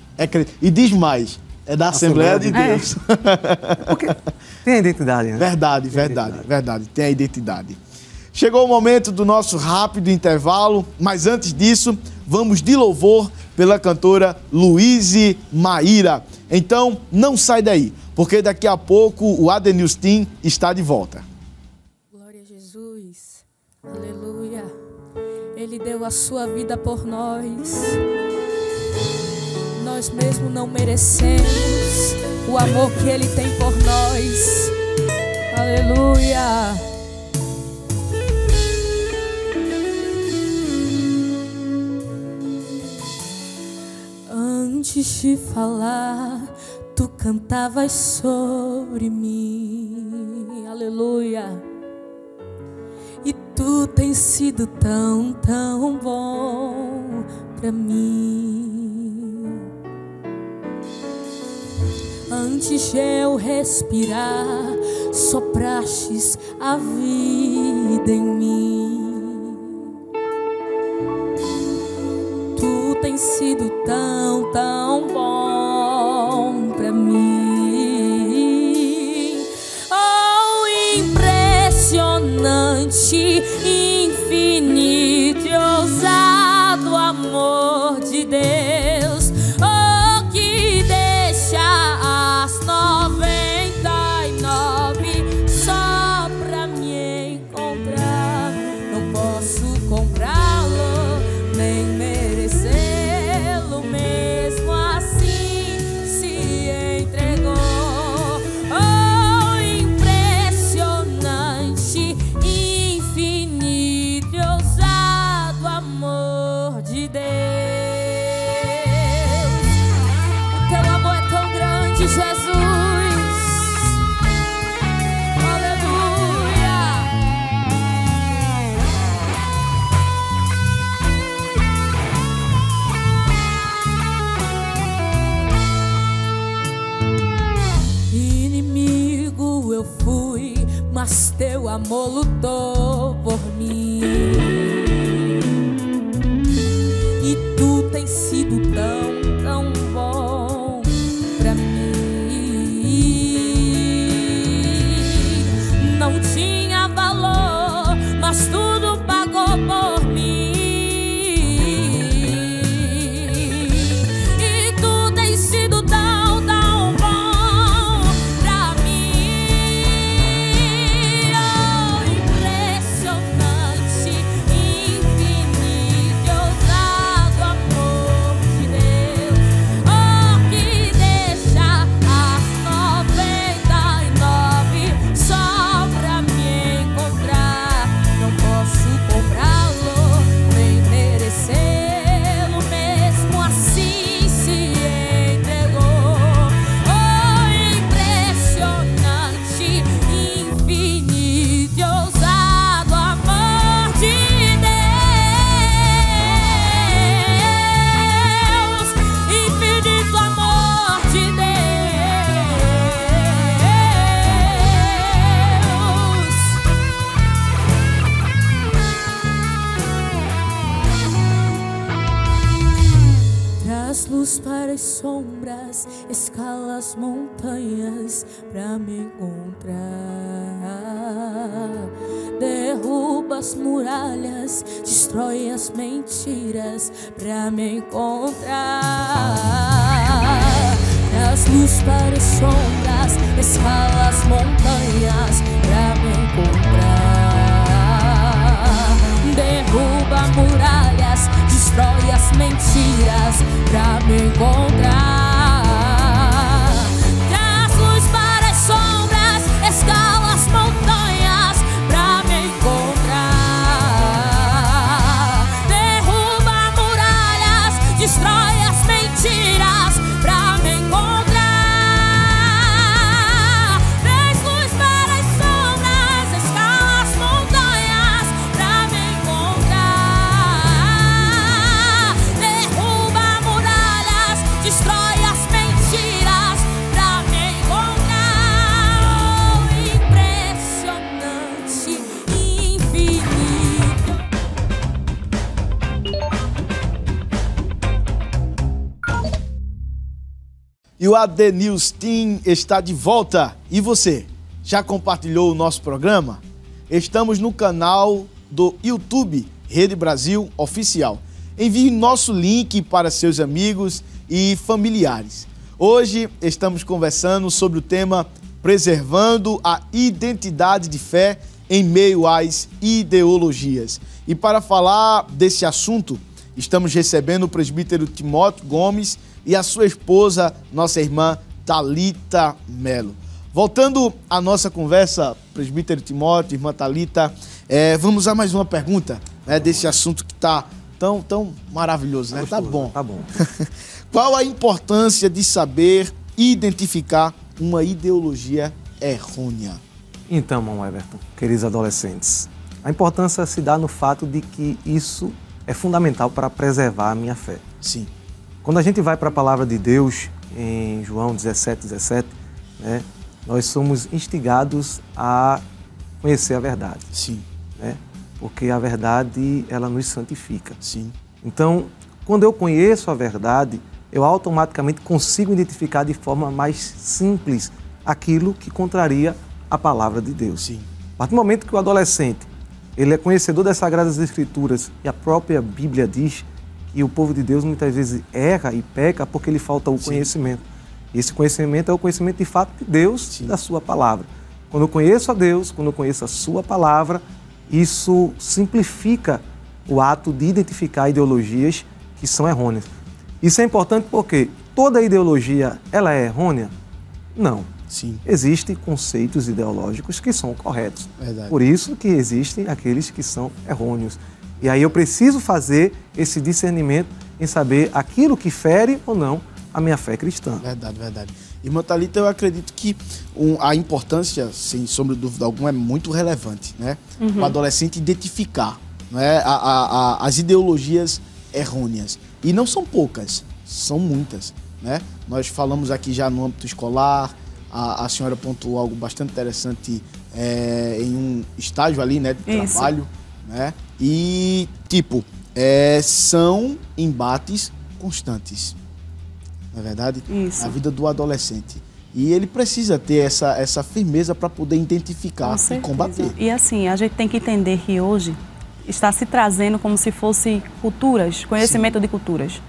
Speaker 2: E diz mais, é da Assembleia de Deus.
Speaker 3: Porque tem a identidade, né?
Speaker 2: Verdade. Tem a identidade. Chegou o momento do nosso rápido intervalo, mas antes disso, vamos de louvor pela cantora Luíse Maíra. Então, não sai daí, porque daqui a pouco o AD News Team está de volta.
Speaker 1: Glória a Jesus, aleluia. Ele deu a sua vida por nós. Nós mesmo não merecemos o amor que Ele tem por nós. Aleluia. Antes de falar, tu cantavas sobre mim, aleluia. E tu tens sido tão, tão bom pra mim. Antes de eu respirar, soprastes a vida em mim. Tu tens sido tão, tão bom pra mim. Oh, impressionante, infinito e ousado amor de Deus. Oh, que deixa as 99 só pra me encontrar. Não posso comprá-lo, nem merecê-lo, mesmo assim se entregou. Oh, impressionante, infinito e ousado amor de Deus. O teu amor é tão grande, Jesus. Aleluia. Inimigo eu fui, mas teu amor lutou por mim. E tu tens sido tão, tão bom pra mim. Não tinha valor, mas tudo pagou por mim. E tu tens sido tão, tão bom pra mim. Oh, impressionante, infinito e ousado amor de Deus. Oh, que deixa as 99 só pra me encontrar. Não posso comprá-lo, nem merecê-lo, mesmo assim se entregou. Oh, impressionante, infinito e ousado amor de Deus. Infinito amor de Deus. Traz luz para as sombras, escala as montanhas pra me encontrar. Derruba as muralhas, destrói as mentiras pra me encontrar. Traz luz para as sombras, escala as montanhas pra me encontrar. Derruba muralhas, destrói as mentiras pra me encontrar. Traz luz para as sombras, escala as montanhas pra me encontrar. Derruba muralhas, destrói as mentiras pra me encontrar. Traz luz para as sombras, escala as montanhas pra me encontrar. Derruba muralhas, destrói as mentiras pra me encontrar. Oh, impressionante, infinito.
Speaker 2: E o AD News Team está de volta. E você, já compartilhou o nosso programa? Estamos no canal do YouTube Rede Brasil Oficial. Envie nosso link para seus amigos e familiares. Hoje estamos conversando sobre o tema Preservando a Identidade de Fé em meio às ideologias. E para falar desse assunto, estamos recebendo o presbítero Timóteo Gomes e a sua esposa, nossa irmã Thalita Melo. Voltando à nossa conversa, presbítero Timóteo, irmã Thalita, vamos a mais uma pergunta, né, desse assunto que está tão maravilhoso, né? Tá bom.
Speaker 3: Tá bom.
Speaker 2: Qual a importância de saber identificar uma ideologia errônea?
Speaker 3: Então, irmão Everton, queridos adolescentes, a importância se dá no fato de que isso é fundamental para preservar a minha fé.
Speaker 2: Sim.
Speaker 3: Quando a gente vai para a palavra de Deus, em João 17, né, nós somos instigados a conhecer a verdade.
Speaker 2: Sim.
Speaker 3: Né? Porque a verdade, ela nos santifica.
Speaker 2: Sim.
Speaker 3: Então, quando eu conheço a verdade, eu automaticamente consigo identificar de forma mais simples aquilo que contraria a palavra de Deus.
Speaker 2: Sim.
Speaker 3: A partir do momento que o adolescente ele é conhecedor das Sagradas Escrituras e a própria Bíblia diz que o povo de Deus muitas vezes erra e peca porque lhe falta o conhecimento. E esse conhecimento é o conhecimento de fato de Deus, da sua palavra. Quando eu conheço a Deus, quando eu conheço a sua palavra, isso simplifica o ato de identificar ideologias que são errôneas. Isso é importante porque toda ideologia ela é errônea? Não.
Speaker 2: Sim.
Speaker 3: Existem conceitos ideológicos que são corretos.
Speaker 2: Verdade.
Speaker 3: Por isso que existem aqueles que são errôneos. E aí eu preciso fazer esse discernimento em saber aquilo que fere ou não a minha fé cristã.
Speaker 2: Verdade, verdade. Irmã Thalita, eu acredito que a importância, sem sombra de dúvida alguma, é muito relevante, né? O adolescente identificar, né, as ideologias errôneas. E não são poucas, são muitas, né? Nós falamos aqui já no âmbito escolar, a senhora pontuou algo bastante interessante em um estágio ali, né, de trabalho, né? E, são embates constantes, não é verdade?
Speaker 4: Isso.
Speaker 2: Na vida do adolescente. E ele precisa ter essa firmeza para poder identificar e combater.
Speaker 4: E assim, a gente tem que entender que hoje está se trazendo como se fosse culturas, conhecimento de culturas.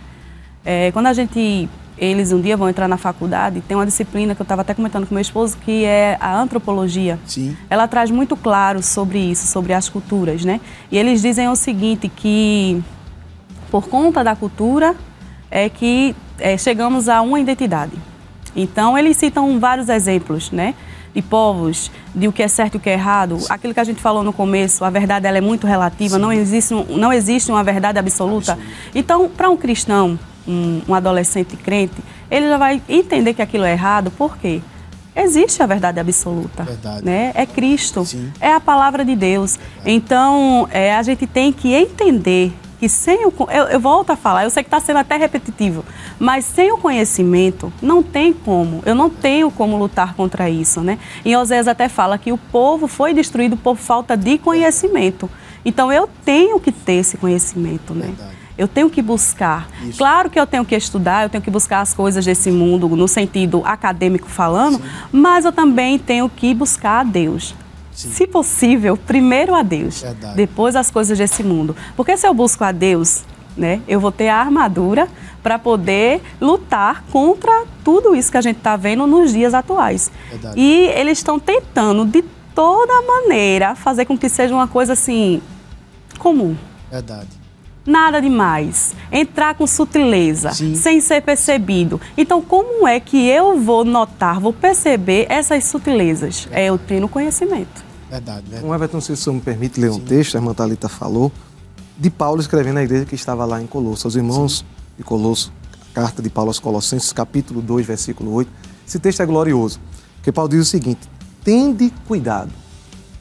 Speaker 4: Quando eles um dia vão entrar na faculdade, tem uma disciplina que eu estava até comentando com meu esposo, que é a antropologia.
Speaker 2: Sim.
Speaker 4: Ela traz muito claro sobre isso, sobre as culturas, né? E eles dizem o seguinte, que por conta da cultura é que chegamos a uma identidade. Então, eles citam vários exemplos, né? De povos, de o que é certo e o que é errado. Aquilo que a gente falou no começo, a verdade ela é muito relativa, não existe uma verdade absoluta. Então, para um cristão, um adolescente crente, ele já vai entender que aquilo é errado, por quê? Existe a verdade absoluta, né? É Cristo, é a palavra de Deus. Então, a gente tem que entender que sem o... Eu volto a falar, eu sei que está sendo até repetitivo, mas sem o conhecimento, não tem como, eu não tenho como lutar contra isso, né? E Oséias até fala que o povo foi destruído por falta de conhecimento. Então, eu tenho que ter esse conhecimento, né? Eu tenho que buscar. Isso. Claro que eu tenho que estudar, eu tenho que buscar as coisas desse mundo, no sentido acadêmico falando, mas eu também tenho que buscar a Deus. Sim. Se possível, primeiro a Deus, depois as coisas desse mundo. Porque se eu busco a Deus, né, eu vou ter a armadura para poder lutar contra tudo isso que a gente está vendo nos dias atuais. E eles estão tentando, de toda maneira, fazer com que seja uma coisa assim, comum. Nada demais. Entrar com sutileza, sem ser percebido. Então, como é que eu vou notar, vou perceber essas sutilezas? Eu tenho conhecimento.
Speaker 3: Um Everton, se o senhor me permite ler um texto, a irmã Thalita falou, de Paulo escrevendo à igreja que estava lá em Colosso. Aos irmãos de Colosso, a carta de Paulo aos Colossenses, capítulo 2, versículo 8. Esse texto é glorioso, porque Paulo diz o seguinte: tende cuidado,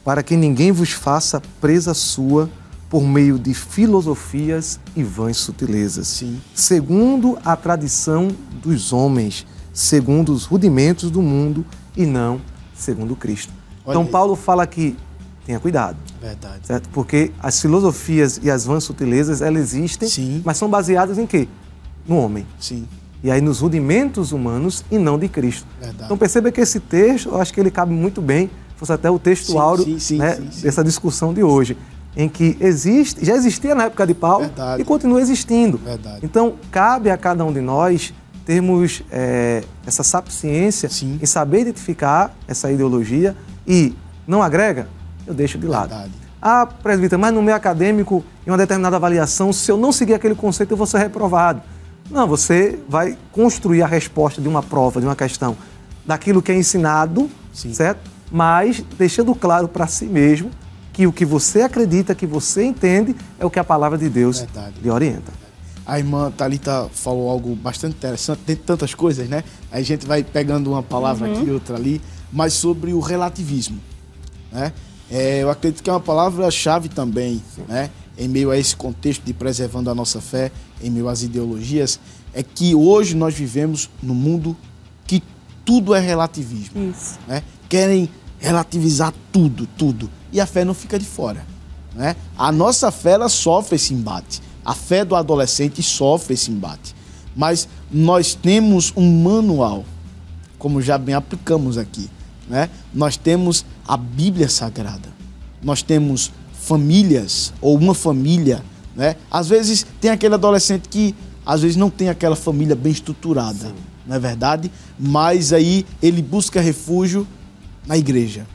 Speaker 3: para que ninguém vos faça presa sua por meio de filosofias e vãs sutilezas, segundo a tradição dos homens, segundo os rudimentos do mundo e não segundo Cristo. Então Paulo fala que tenha cuidado, certo? Porque as filosofias e as vãs sutilezas, elas existem, mas são baseadas em quê? No homem. E aí nos rudimentos humanos e não de Cristo. Então perceba que esse texto, eu acho que ele cabe muito bem, fosse até o texto áureo dessa discussão de hoje, em que já existia na época de Paulo e continua existindo. Então, cabe a cada um de nós termos essa sapiência em saber identificar essa ideologia e não agrega, eu deixo de lado. Ah, presbítero, mas no meio acadêmico, em uma determinada avaliação, se eu não seguir aquele conceito, eu vou ser reprovado. Não, você vai construir a resposta de uma prova, de uma questão, daquilo que é ensinado, certo? Mas deixando claro para si mesmo que o que você acredita, que você entende, é o que a palavra de Deus lhe orienta.
Speaker 2: A irmã Thalita falou algo bastante interessante, tem tantas coisas, né? A gente vai pegando uma palavra aqui, outra ali, mas sobre o relativismo, né? Eu acredito que é uma palavra-chave também, né? Em meio a esse contexto de preservando a nossa fé, em meio às ideologias, é que hoje nós vivemos num mundo que tudo é relativismo.
Speaker 4: Isso.
Speaker 2: Né? Querem relativizar tudo. E a fé não fica de fora. Né? A nossa fé, ela sofre esse embate. A fé do adolescente sofre esse embate. Mas nós temos um manual, como já bem aplicamos aqui. Né? Nós temos a Bíblia Sagrada. Nós temos famílias, ou uma família. Né? Às vezes tem aquele adolescente que às vezes não tem aquela família bem estruturada. Sim. Não é verdade? Mas aí ele busca refúgio na igreja.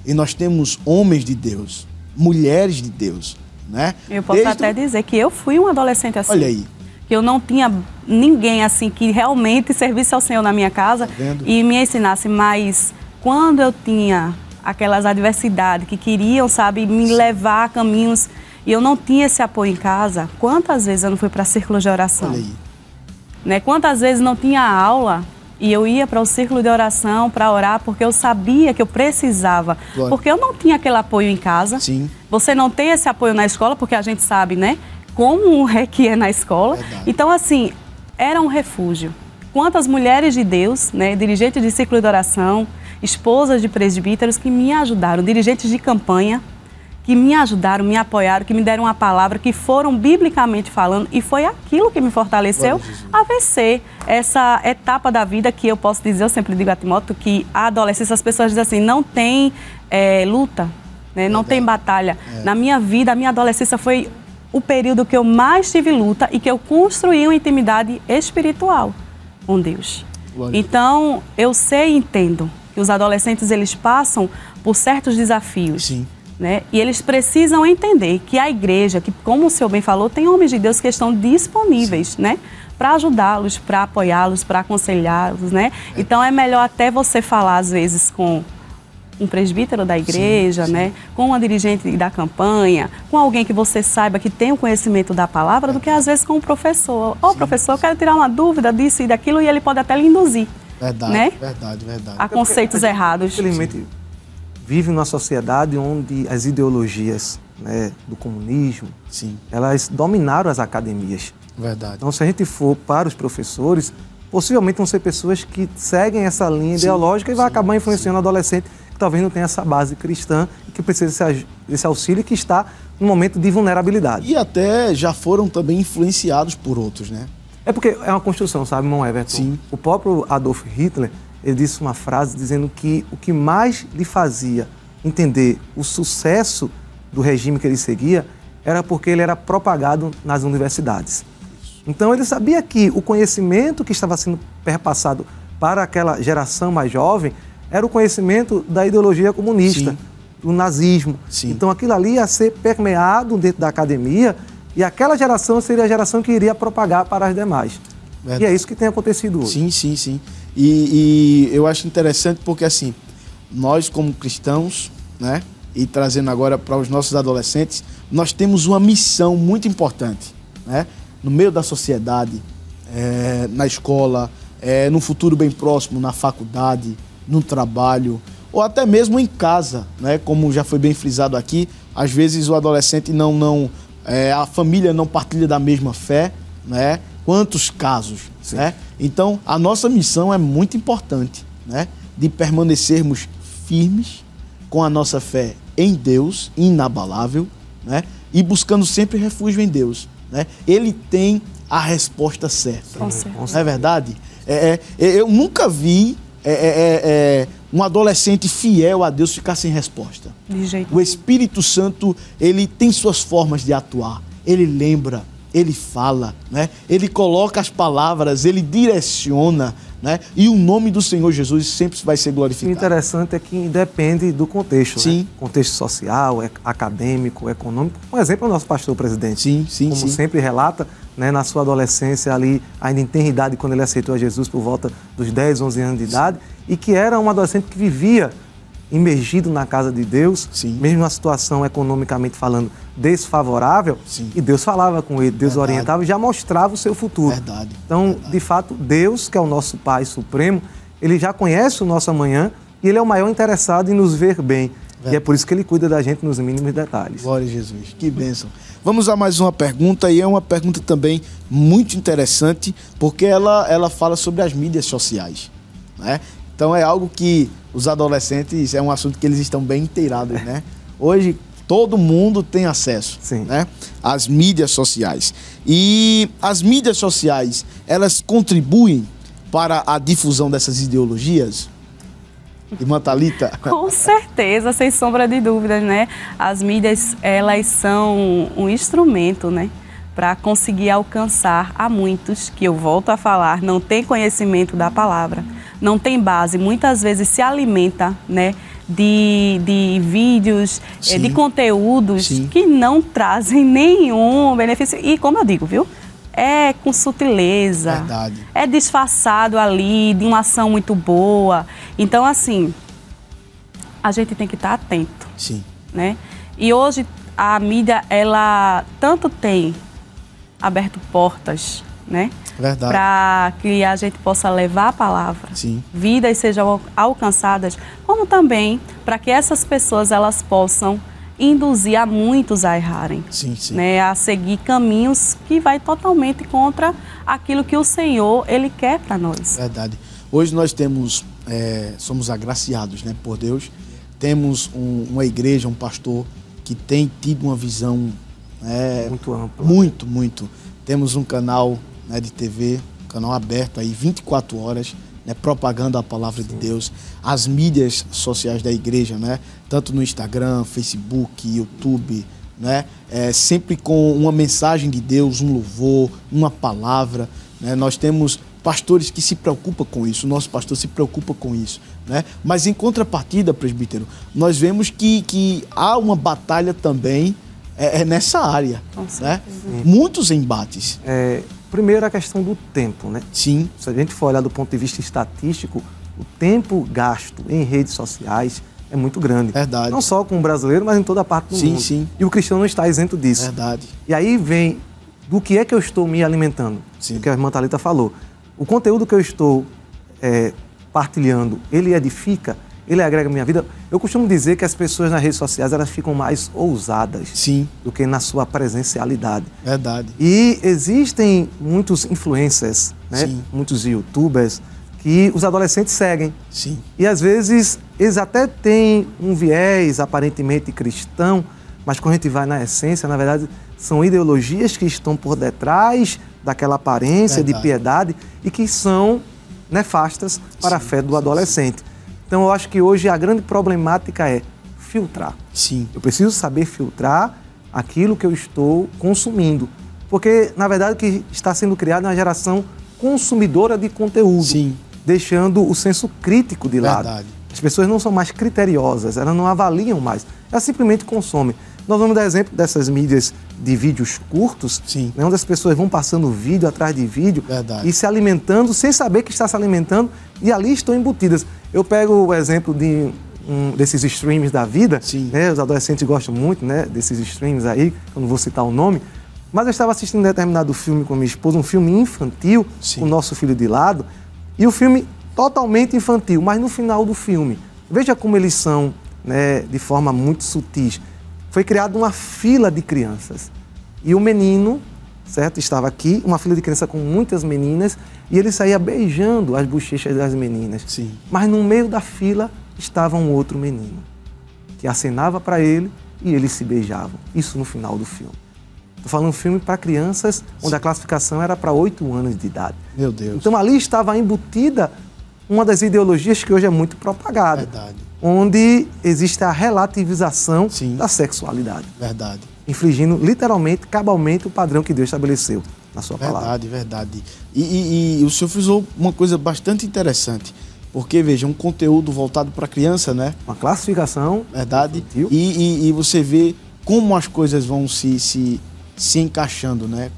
Speaker 2: E nós temos homens de Deus, mulheres de Deus, né?
Speaker 4: Eu posso até dizer que eu fui um adolescente assim.
Speaker 2: Olha aí.
Speaker 4: Que eu não tinha ninguém assim que realmente servisse ao Senhor na minha casa e me ensinasse. Mas quando eu tinha aquelas adversidades que queriam, sabe, me levar a caminhos e eu não tinha esse apoio em casa, quantas vezes eu não fui para círculo de oração?
Speaker 2: Olha aí.
Speaker 4: Né? Quantas vezes não tinha aula e eu ia para o círculo de oração para orar porque eu sabia que eu precisava. Glória. Porque eu não tinha aquele apoio em casa.
Speaker 2: Sim.
Speaker 4: Você não tem esse apoio na escola porque a gente sabe, né? Como é que é na escola.
Speaker 2: Verdade.
Speaker 4: Então, assim, era um refúgio. Quantas mulheres de Deus, né? Dirigentes de círculo de oração, esposas de presbíteros que me ajudaram, dirigentes de campanha, que me ajudaram, me apoiaram, que me deram uma palavra, que foram biblicamente falando, e foi aquilo que me fortaleceu a vencer essa etapa da vida que eu posso dizer, eu sempre digo a Timóteo, que a adolescência, as pessoas dizem assim, não tem luta, né? Não tem batalha. Na minha vida, a minha adolescência foi o período que eu mais tive luta e que eu construí uma intimidade espiritual com Deus. Então, eu sei e entendo que os adolescentes, eles passam por certos desafios.
Speaker 2: Sim.
Speaker 4: Né? E eles precisam entender que a igreja, que como o senhor bem falou, tem homens de Deus que estão disponíveis, né? Para ajudá-los, para apoiá-los, para aconselhá-los, né? Então é melhor até você falar às vezes com um presbítero da igreja, sim. né? Com uma dirigente da campanha, com alguém que você saiba que tem o conhecimento da palavra, do que às vezes com um professor. Professor, eu quero tirar uma dúvida disso e daquilo, e ele pode até lhe induzir.
Speaker 2: Verdade,
Speaker 4: né?
Speaker 2: verdade.
Speaker 4: A conceitos errados.
Speaker 3: Infelizmente, vive numa sociedade onde as ideologias, né, do comunismo,
Speaker 2: sim.
Speaker 3: elas dominaram as academias.
Speaker 2: Verdade.
Speaker 3: Então, se a gente for para os professores, possivelmente vão ser pessoas que seguem essa linha ideológica e vai acabar influenciando o adolescente que talvez não tenha essa base cristã e que precisa desse auxílio e que está num momento de vulnerabilidade.
Speaker 2: E até já foram também influenciados por outros, né?
Speaker 3: É porque é uma construção, sabe, irmão Everton?
Speaker 2: Sim.
Speaker 3: O próprio Adolf Hitler, ele disse uma frase dizendo que o que mais lhe fazia entender o sucesso do regime que ele seguia era porque ele era propagado nas universidades. Então ele sabia que o conhecimento que estava sendo perpassado para aquela geração mais jovem era o conhecimento da ideologia comunista, sim. do nazismo.
Speaker 2: Sim.
Speaker 3: Então aquilo ali ia ser permeado dentro da academia e aquela geração seria a geração que iria propagar para as demais. Verdade. E é isso que tem acontecido hoje.
Speaker 2: Sim. E eu acho interessante porque, assim, nós como cristãos, né, e trazendo agora para os nossos adolescentes, nós temos uma missão muito importante, né, no meio da sociedade, na escola, no futuro bem próximo, na faculdade, no trabalho, ou até mesmo em casa, né, como já foi bem frisado aqui, às vezes o adolescente a família não partilha da mesma fé, né? Quantos casos, né? Então, a nossa missão é muito importante, né? De permanecermos firmes com a nossa fé em Deus, inabalável, né? E buscando sempre refúgio em Deus, né? Ele tem a resposta certa. Não é verdade? Eu nunca vi um adolescente fiel a Deus ficar sem resposta.
Speaker 4: De jeito
Speaker 2: o Espírito Santo, ele tem suas formas de atuar. Ele lembra, ele fala, né? Ele coloca as palavras, ele direciona, né? E o nome do Senhor Jesus sempre vai ser glorificado.
Speaker 3: O interessante é que independe do contexto,
Speaker 2: sim.
Speaker 3: Né? Contexto social, acadêmico, econômico. Um exemplo é o nosso pastor presidente.
Speaker 2: Sim.
Speaker 3: Como sempre relata, né, na sua adolescência ali, ainda em tenridade, quando ele aceitou a Jesus por volta dos 10, 11 anos de idade, e que era um adolescente que vivia imergido na casa de Deus,
Speaker 2: sim.
Speaker 3: mesmo numa situação economicamente falando desfavorável,
Speaker 2: sim.
Speaker 3: e Deus falava com ele, Deus
Speaker 2: verdade.
Speaker 3: Orientava e já mostrava o seu futuro.
Speaker 2: Verdade.
Speaker 3: Então,
Speaker 2: verdade.
Speaker 3: de fato, Deus, que é o nosso Pai Supremo, ele já conhece o nosso amanhã e ele é o maior interessado em nos ver bem. E é por isso que ele cuida da gente nos mínimos detalhes.
Speaker 2: Glória a Jesus, que bênção. Vamos a mais uma pergunta, e é uma pergunta também muito interessante, porque ela fala sobre as mídias sociais, né? Então é algo que os adolescentes, é um assunto que eles estão bem inteirados, né? Hoje todo mundo tem acesso,
Speaker 3: Sim.
Speaker 2: né, às mídias sociais. E as mídias sociais, elas contribuem para a difusão dessas ideologias? Irmã Thalita?
Speaker 4: Com certeza, sem sombra de dúvidas, né? As mídias, elas são um instrumento, né, para conseguir alcançar a muitos, que eu volto a falar, não tem conhecimento da palavra, não tem base, muitas vezes se alimenta, né, de vídeos,
Speaker 2: Sim.
Speaker 4: de conteúdos
Speaker 2: Sim.
Speaker 4: que não trazem nenhum benefício. E como eu digo, viu? É com sutileza,
Speaker 2: Verdade.
Speaker 4: é disfarçado ali de uma ação muito boa. Então, assim, a gente tem que estar atento,
Speaker 2: Sim.
Speaker 4: né? E hoje a mídia, ela tanto tem aberto portas, né?
Speaker 2: Verdade.
Speaker 4: Para que a gente possa levar a palavra,
Speaker 2: Sim.
Speaker 4: vidas sejam alcançadas, como também para que essas pessoas elas possam induzir a muitos a errarem,
Speaker 2: Sim, sim.
Speaker 4: né? A seguir caminhos que vai totalmente contra aquilo que o Senhor ele quer para nós.
Speaker 2: Verdade. Hoje nós temos, somos agraciados, né, por Deus. Temos uma igreja, um pastor que tem tido uma visão
Speaker 3: Muito ampla.
Speaker 2: Muito, muito. Temos um canal, né, de TV, um canal aberto aí 24 horas, né, propagando a palavra de Deus. As mídias sociais da igreja, né, tanto no Instagram, Facebook, YouTube, né, sempre com uma mensagem de Deus, um louvor, uma palavra, né. Nós temos pastores que se preocupam com isso, o nosso pastor se preocupa com isso, né? Mas em contrapartida, presbítero, nós vemos que há uma batalha também nessa área,
Speaker 4: Com
Speaker 2: né?
Speaker 4: certeza.
Speaker 2: Muitos embates.
Speaker 3: Primeiro, a questão do tempo, né?
Speaker 2: Sim,
Speaker 3: Se a gente for olhar do ponto de vista estatístico, o tempo gasto em redes sociais é muito grande.
Speaker 2: Verdade.
Speaker 3: Não só com o brasileiro, mas em toda a parte do
Speaker 2: Sim,
Speaker 3: mundo.
Speaker 2: sim.
Speaker 3: E o cristão não está isento disso.
Speaker 2: verdade.
Speaker 3: E aí vem do que é que eu estou me alimentando.
Speaker 2: Sim.
Speaker 3: O que a irmã Thalita falou. O conteúdo que eu estou partilhando, ele edifica, ele agrega a minha vida. Eu costumo dizer que as pessoas nas redes sociais elas ficam mais ousadas
Speaker 2: Sim,
Speaker 3: do que na sua presencialidade.
Speaker 2: verdade.
Speaker 3: E existem muitos influencers, né?
Speaker 2: Sim.
Speaker 3: Muitos youtubers que os adolescentes seguem.
Speaker 2: Sim,
Speaker 3: E às vezes eles até têm um viés aparentemente cristão, mas quando a gente vai na essência, na verdade, são ideologias que estão por detrás daquela aparência
Speaker 2: Verdade.
Speaker 3: de piedade e que são nefastas para a fé do adolescente. Então eu acho que hoje a grande problemática é filtrar.
Speaker 2: sim,
Speaker 3: Eu preciso saber filtrar aquilo que eu estou consumindo. Porque, na verdade, o que está sendo criado é uma geração consumidora de conteúdo,
Speaker 2: Sim.
Speaker 3: deixando o senso crítico de lado.
Speaker 2: Verdade.
Speaker 3: As pessoas não são mais criteriosas, elas não avaliam mais, elas simplesmente consomem. Nós vamos dar exemplo dessas mídias de vídeos curtos,
Speaker 2: Sim.
Speaker 3: né, onde as pessoas vão passando vídeo atrás de vídeo
Speaker 2: Verdade.
Speaker 3: e se alimentando sem saber que está se alimentando e ali estão embutidas. Eu pego o exemplo de desses streams da vida,
Speaker 2: Sim.
Speaker 3: né, os adolescentes gostam muito, né, desses streams aí, eu não vou citar o nome, mas eu estava assistindo um determinado filme com a minha esposa, um filme infantil,
Speaker 2: Sim.
Speaker 3: com o nosso filho de lado, e o filme totalmente infantil, mas no final do filme, veja como eles são, né, de forma muito sutis. Foi criada uma fila de crianças. E o menino, certo, estava aqui, uma fila de crianças com muitas meninas, e ele saía beijando as bochechas das meninas.
Speaker 2: Sim.
Speaker 3: Mas no meio da fila estava um outro menino, que acenava para ele e eles se beijavam. Isso no final do filme. Estou falando um filme para crianças, onde a classificação era para 8 anos de idade.
Speaker 2: Meu Deus.
Speaker 3: Então ali estava embutida uma das ideologias que hoje é muito propagada,
Speaker 2: Verdade.
Speaker 3: onde existe a relativização
Speaker 2: Sim.
Speaker 3: da sexualidade,
Speaker 2: Verdade.
Speaker 3: infligindo literalmente, cabalmente, o padrão que Deus estabeleceu na sua palavra.
Speaker 2: Verdade, verdade. E o senhor frisou uma coisa bastante interessante, porque, veja, um conteúdo voltado para criança, né?
Speaker 3: Uma classificação,
Speaker 2: Verdade.
Speaker 3: Infantil.
Speaker 2: E você vê como as coisas vão se encaixando, né?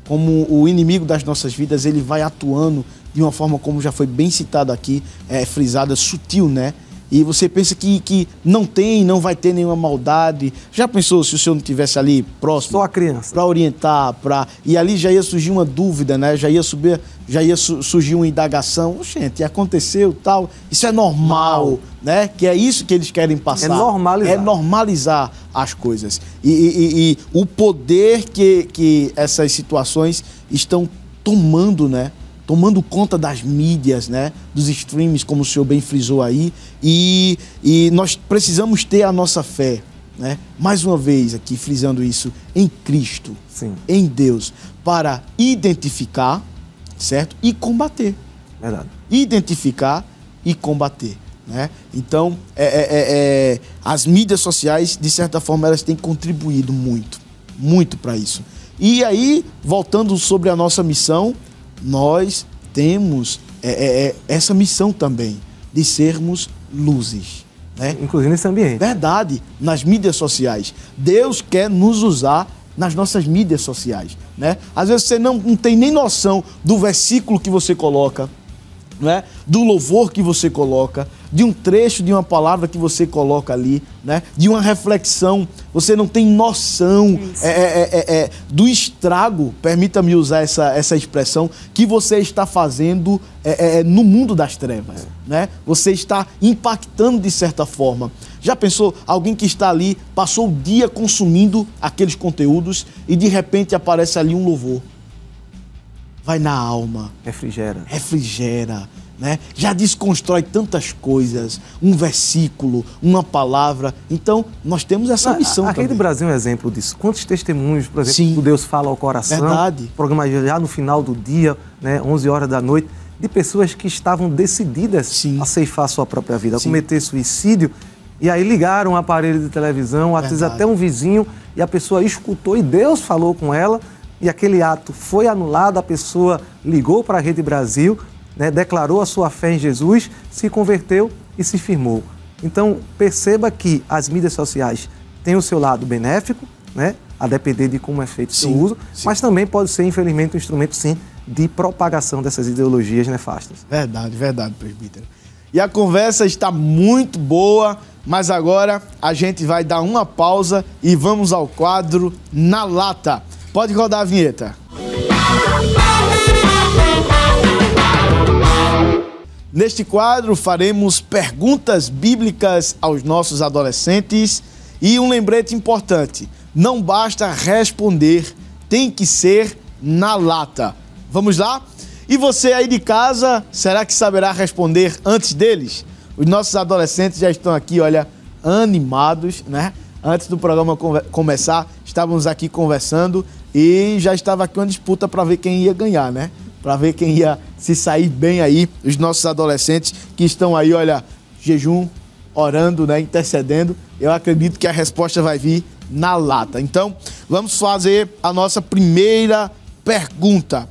Speaker 2: Como o inimigo das nossas vidas, ele vai atuando de uma forma, como já foi bem citado aqui, frisada, sutil, né? e você pensa que não vai ter nenhuma maldade. Já pensou se o senhor não estivesse ali próximo?
Speaker 3: Só a criança.
Speaker 2: Para orientar, e ali já ia surgir uma dúvida, né? Já ia surgir uma indagação. Gente, aconteceu tal, isso é normal, né? Que é isso que eles querem passar. É normalizar as coisas. E o poder que essas situações estão tomando, né? Tomando conta das mídias, né? Dos streams, como o senhor bem frisou aí. E nós precisamos ter a nossa fé, né? Mais uma vez aqui, frisando isso, em Cristo,
Speaker 3: sim,
Speaker 2: em Deus, para identificar, certo? E combater.
Speaker 3: Verdade.
Speaker 2: Identificar e combater, né? Então, as mídias sociais, de certa forma, elas têm contribuído muito para isso. E aí, voltando sobre a nossa missão, nós temos essa missão também, de sermos luzes, né?
Speaker 3: Inclusive nesse ambiente.
Speaker 2: Verdade, nas mídias sociais. Deus quer nos usar nas nossas mídias sociais, né? Às vezes você não tem nem noção do versículo que você coloca, né? Do louvor que você coloca, de um trecho de uma palavra que você coloca ali, né? De uma reflexão. Você não tem noção do estrago, permita-me usar essa expressão, que você está fazendo no mundo das trevas, né? Você está impactando de certa forma. Já pensou alguém que está ali, passou o dia consumindo aqueles conteúdos e de repente aparece ali um louvor? Vai na alma. Refrigera, né? Já desconstrói tantas coisas, um versículo, uma palavra. Então, nós temos essa missão também.
Speaker 3: A Rede Brasil é um exemplo disso. Quantos testemunhos, por exemplo, do Deus Fala ao Coração,
Speaker 2: verdade,
Speaker 3: programa já no final do dia, né, 11 horas da noite, de pessoas que estavam decididas a ceifar sua própria vida, a cometer suicídio, e aí ligaram um aparelho de televisão, às vezes até um vizinho, e a pessoa escutou e Deus falou com ela, e aquele ato foi anulado, a pessoa ligou para a Rede Brasil, né, declarou a sua fé em Jesus, se converteu e se firmou. Então, perceba que as mídias sociais têm o seu lado benéfico, né, a depender de como é feito o seu uso, mas também pode ser, infelizmente, um instrumento, sim, de propagação dessas ideologias nefastas.
Speaker 2: Verdade, presbítero. E a conversa está muito boa, mas agora a gente vai dar uma pausa e vamos ao quadro Na Lata. Pode rodar a vinheta. Neste quadro faremos perguntas bíblicas aos nossos adolescentes e um lembrete importante: não basta responder, tem que ser na lata. Vamos lá? E você aí de casa, será que saberá responder antes deles? Os nossos adolescentes já estão aqui, olha, animados, né? Antes do programa começar, estávamos aqui conversando e já estava aqui uma disputa para ver quem ia ganhar, né? Para ver quem ia se sair bem aí, os nossos adolescentes que estão aí, olha, jejum, orando, né, intercedendo. Eu acredito que a resposta vai vir na lata. Então, vamos fazer a nossa primeira pergunta.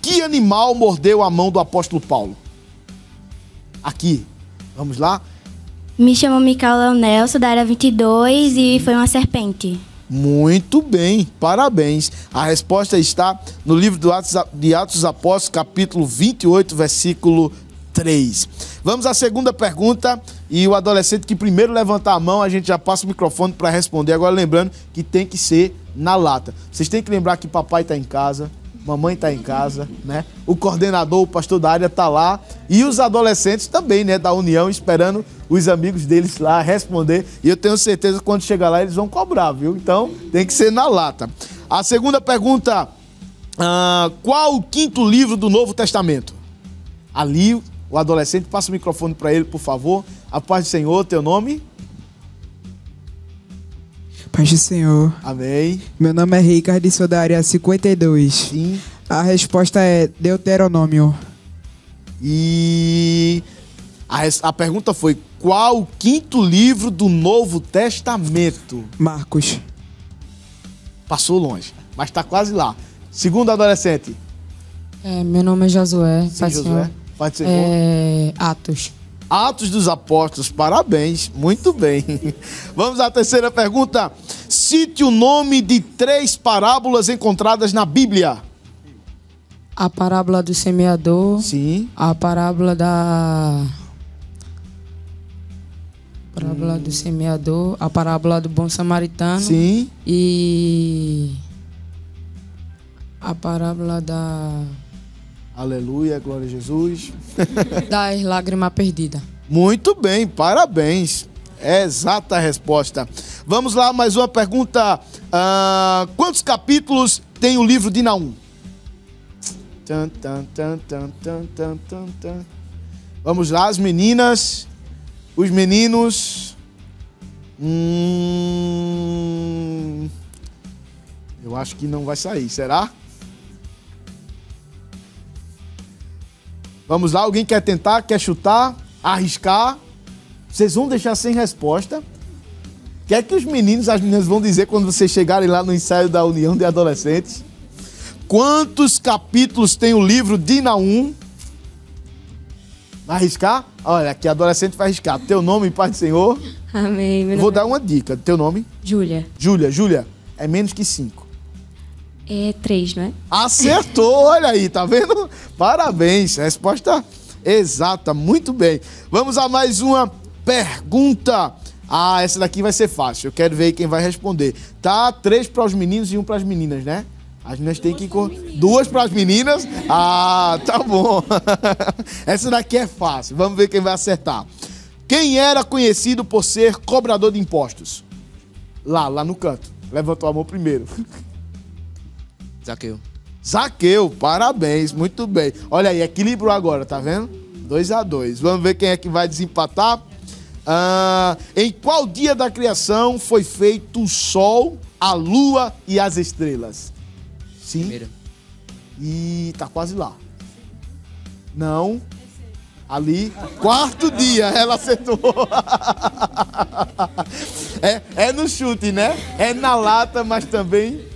Speaker 2: Que animal mordeu a mão do apóstolo Paulo? Aqui, vamos lá?
Speaker 7: Me chamo Micaela Nelson, da área 22, e foi uma serpente.
Speaker 2: Muito bem, parabéns. A resposta está no livro de Atos dos Apóstolos, capítulo 28, versículo 3. Vamos à segunda pergunta, e o adolescente que primeiro levantar a mão, a gente já passa o microfone para responder. Agora lembrando que tem que ser na lata. Vocês têm que lembrar que papai está em casa, mamãe está em casa, né? O coordenador, o pastor da área está lá, e os adolescentes também, né, da União, esperando os amigos deles lá responder, e eu tenho certeza que quando chegar lá eles vão cobrar, viu? Então tem que ser na lata. A segunda pergunta: qual o quinto livro do Novo Testamento? Ali, o adolescente, passa o microfone para ele, por favor. A paz do Senhor, teu nome?
Speaker 8: Paz do Senhor.
Speaker 2: Amém.
Speaker 8: Meu nome é Ricardo e sou da área 52.
Speaker 2: Sim.
Speaker 8: A resposta é Deuteronômio.
Speaker 2: E a pergunta foi: qual o quinto livro do Novo Testamento?
Speaker 8: Marcos.
Speaker 2: Passou longe, mas está quase lá. Segundo adolescente.
Speaker 9: Meu nome é Josué.
Speaker 2: Sim, Josué. Pode ser.
Speaker 9: Atos.
Speaker 2: Atos dos Apóstolos, parabéns, muito bem. Vamos à terceira pergunta. Cite o nome de 3 parábolas encontradas na Bíblia.
Speaker 9: A parábola do semeador.
Speaker 2: Sim.
Speaker 9: A parábola do semeador, a parábola do bom samaritano.
Speaker 2: Sim.
Speaker 9: E a parábola da...
Speaker 2: Aleluia, glória a Jesus.
Speaker 9: das lágrimas perdidas.
Speaker 2: Muito bem, parabéns. É exata a resposta. Vamos lá, mais uma pergunta. Quantos capítulos tem o livro de Naum? Vamos lá, as meninas, os meninos. Eu acho que não vai sair, será? Vamos lá, alguém quer tentar, quer chutar, arriscar? Vocês vão deixar sem resposta? O que é que os meninos, as meninas vão dizer quando vocês chegarem lá no ensaio da União de Adolescentes? Quantos capítulos tem o livro de Naum? Vai arriscar? Olha, aqui adolescente vai arriscar. Teu nome, Pai do Senhor?
Speaker 10: Amém.
Speaker 2: Vou dar uma dica. Teu nome?
Speaker 10: Júlia.
Speaker 2: Júlia, é menos que 5.
Speaker 10: É 3, não é?
Speaker 2: Acertou, olha aí, tá vendo? Parabéns, resposta exata, muito bem. Vamos a mais uma pergunta. Essa daqui vai ser fácil, eu quero ver quem vai responder. Tá, 3 para os meninos e 1 para as meninas, né? As meninas têm que... 2 para as meninas? Tá bom. Essa daqui é fácil, vamos ver quem vai acertar. Quem era conhecido por ser cobrador de impostos? Lá no canto. Levantou a mão primeiro. Zaqueu, parabéns, muito bem. Olha aí, equilibrou agora, tá vendo? 2-2. Vamos ver quem é que vai desempatar. Em qual dia da criação foi feito o sol, a lua e as estrelas? Sim.
Speaker 5: Primeiro.
Speaker 2: E tá quase lá. Não. Ali, 4º dia, ela acertou. É no chute, né? É na lata, mas também...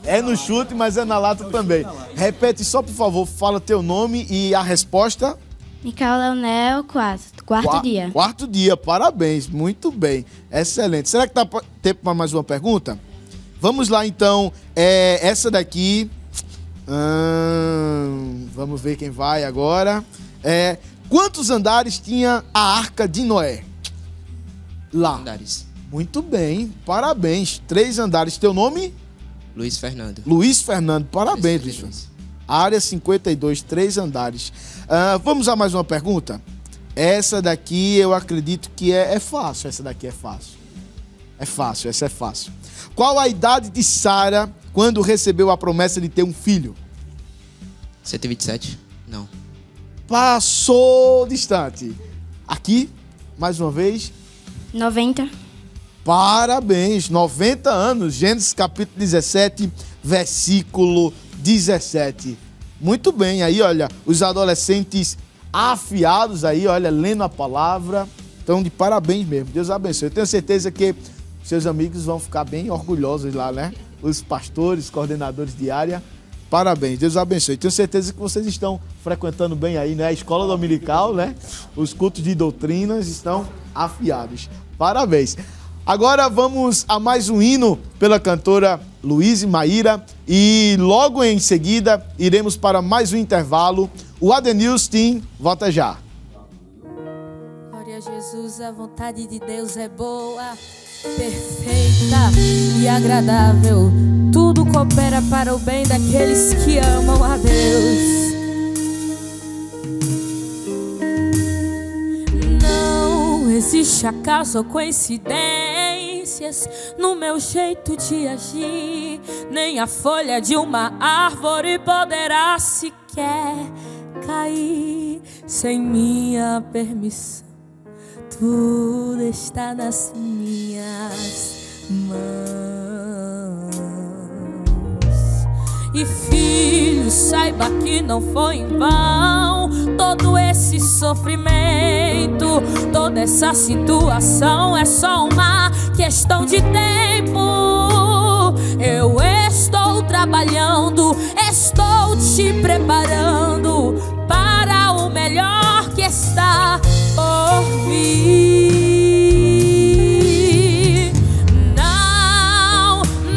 Speaker 2: É no chute, mas é na lata também. Repete só, por favor, fala teu nome e a resposta.
Speaker 7: Micaela Leonel, 4º dia.
Speaker 2: 4º dia, parabéns, muito bem, excelente. Será que dá tempo para mais uma pergunta? Vamos lá então, essa daqui, vamos ver quem vai agora. Quantos andares tinha a Arca de Noé? Lá.
Speaker 5: Andares.
Speaker 2: Muito bem, parabéns, 3 andares. Teu nome?
Speaker 5: Luiz Fernando.
Speaker 2: Luiz Fernando, parabéns, Luiz Fernando. Área 52, 3 andares. Vamos a mais uma pergunta? Essa daqui eu acredito que é fácil. Essa daqui é fácil. É fácil, essa é fácil. Qual a idade de Sara quando recebeu a promessa de ter um filho?
Speaker 5: 127? Não.
Speaker 2: Passou distante. Aqui, mais uma vez.
Speaker 7: 90.
Speaker 2: Parabéns, 90 anos. Gênesis capítulo 17, versículo 17. Muito bem, aí olha, os adolescentes afiados aí, olha, lendo a palavra. Então, de parabéns mesmo, Deus abençoe. Eu tenho certeza que seus amigos vão ficar bem orgulhosos lá, né? Os pastores, coordenadores de área. Parabéns, Deus abençoe. Tenho certeza que vocês estão frequentando bem aí, né? A escola dominical, né? Os cultos de doutrinas estão afiados. Parabéns. Agora vamos a mais um hino pela cantora Luíse Maíra e logo em seguida iremos para mais um intervalo. O Adenils Team volta já.
Speaker 1: Glória a Jesus, a vontade de Deus é boa, perfeita e agradável. Tudo coopera para o bem daqueles que amam a Deus. Não existe acaso ou coincidências no meu jeito de agir, nem a folha de uma árvore poderá sequer cair sem minha permissão. Tudo está nas minhas mãos. E filho, saiba que não foi em vão todo esse sofrimento, toda essa situação é só uma questão de tempo. Eu estou trabalhando, estou te preparando para o melhor que está por vir.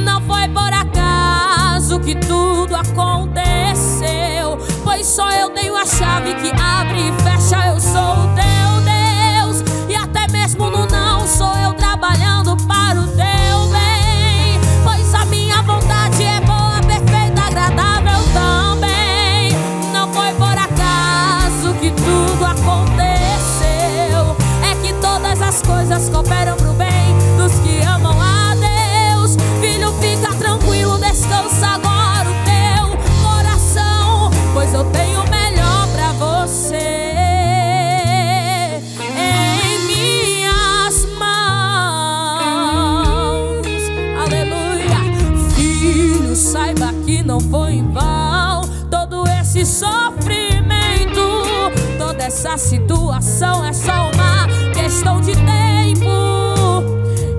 Speaker 1: Não foi por acaso que tudo aconteceu, pois só eu tenho a chave que abre e fecha. Eu sou o teu Deus e até mesmo no não sou coisas cooperam pro bem dos que amam a Deus. Filho, fica tranquilo, descansa agora o teu coração, pois eu tenho o melhor pra você. Saiba que não foi em vão todo esse sofrimento, toda essa situação é só uma questão de tempo.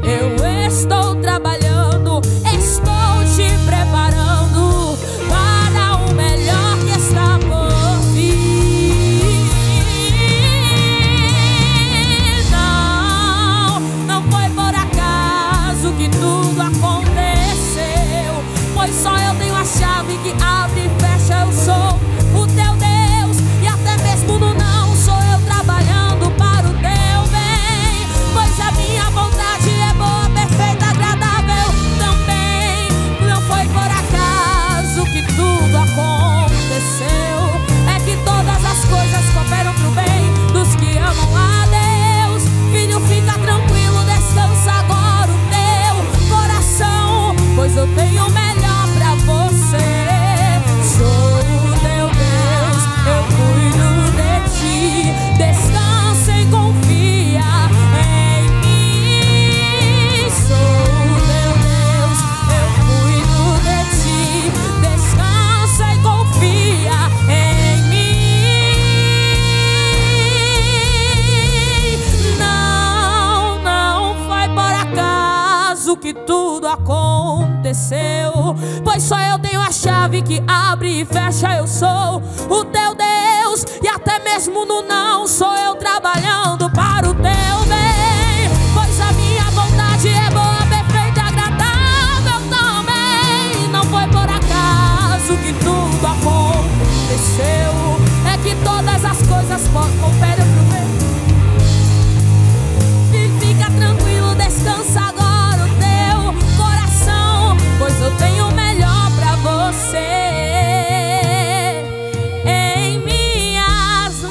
Speaker 1: Eu estou trabalhando, estou te preparando para o melhor que está por vir. Não foi por acaso que tudo aconteceu, pois só eu tenho a chave que abre e fecha. Eu sou o teu Deus, e até mesmo no não sou eu trabalhando para o teu bem, pois a minha vontade é boa, perfeita, agradável também. Não foi por acaso que tudo aconteceu, é que todas as coisas cooperam pro bem dos que amam a Deus. Filho, fica tranquilo, descansa agora o teu coração, pois eu tenho o melhor pra você. Sou o teu Deus, eu cuido de ti. Descansa e confia em mim. Sou o teu Deus, eu cuido de ti. Descansa e confia em mim. Não foi por acaso que tudo aconteceu, pois só eu tenho a chave que abre e fecha. Eu sou o teu Deus, e até mesmo no não sou eu trabalhando para o teu bem, pois a minha vontade é boa, perfeita e agradável também. Não foi por acaso que tudo aconteceu, é que todas as coisas cooperam pro bem. Fica tranquilo, descansa agora o teu coração, pois eu tenho o melhor pra você. Em minhas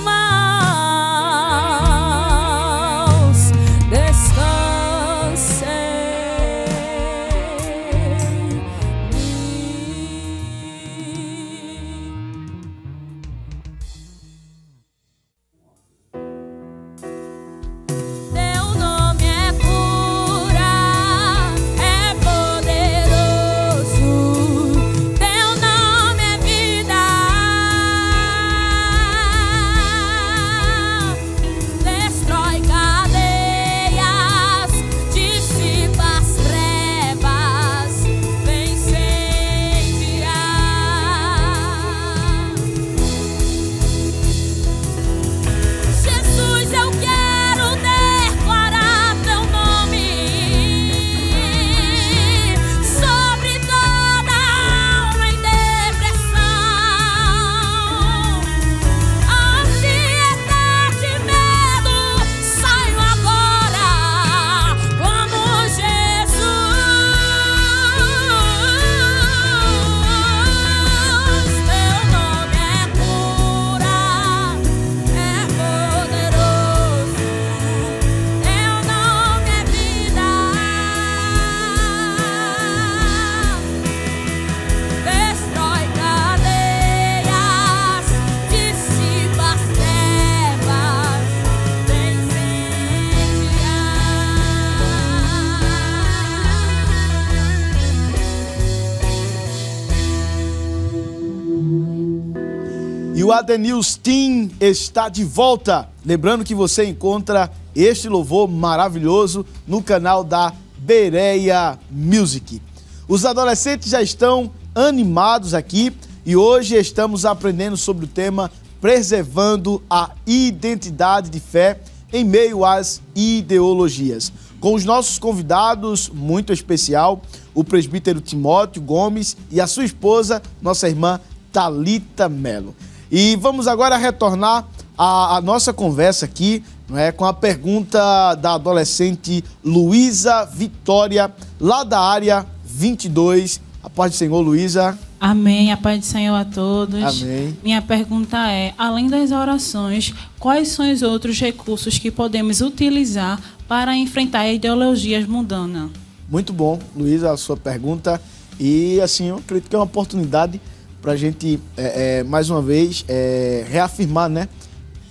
Speaker 1: mãos descanse Teu nome é cura, é poderoso. Teu nome é vida. Destrói cadeias, dissipa as trevas, vem incendiar. Jesus, eu quero declarar teu nome sobre toda alma em depressão. Ansiedade e medo, saio agora, como Jesus. Teu nome é cura, é poderoso. Teu nome é vida. Destrói cadeias, dissipa as trevas, vem
Speaker 2: E o Adenils Team está de volta. Lembrando que você encontra este louvor maravilhoso no canal da Bereia Music. Os adolescentes já estão animados aqui e hoje estamos aprendendo sobre o tema preservando a identidade de fé em meio às ideologias. Com os nossos convidados muito especial, o presbítero Timóteo Gomes e a sua esposa, nossa irmã Thalita Melo. E vamos agora retornar à nossa conversa aqui, não é, com a pergunta da adolescente Luísa Vitória, lá da área 22 A paz do Senhor, Luísa.
Speaker 11: Amém. A paz do Senhor a todos.
Speaker 2: Amém.
Speaker 11: Minha pergunta é, além das orações, quais são os outros recursos que podemos utilizar para enfrentar ideologias mundanas?
Speaker 2: Muito bom, Luísa, a sua pergunta. E, assim, eu acredito que é uma oportunidade para a gente, mais uma vez, reafirmar, né,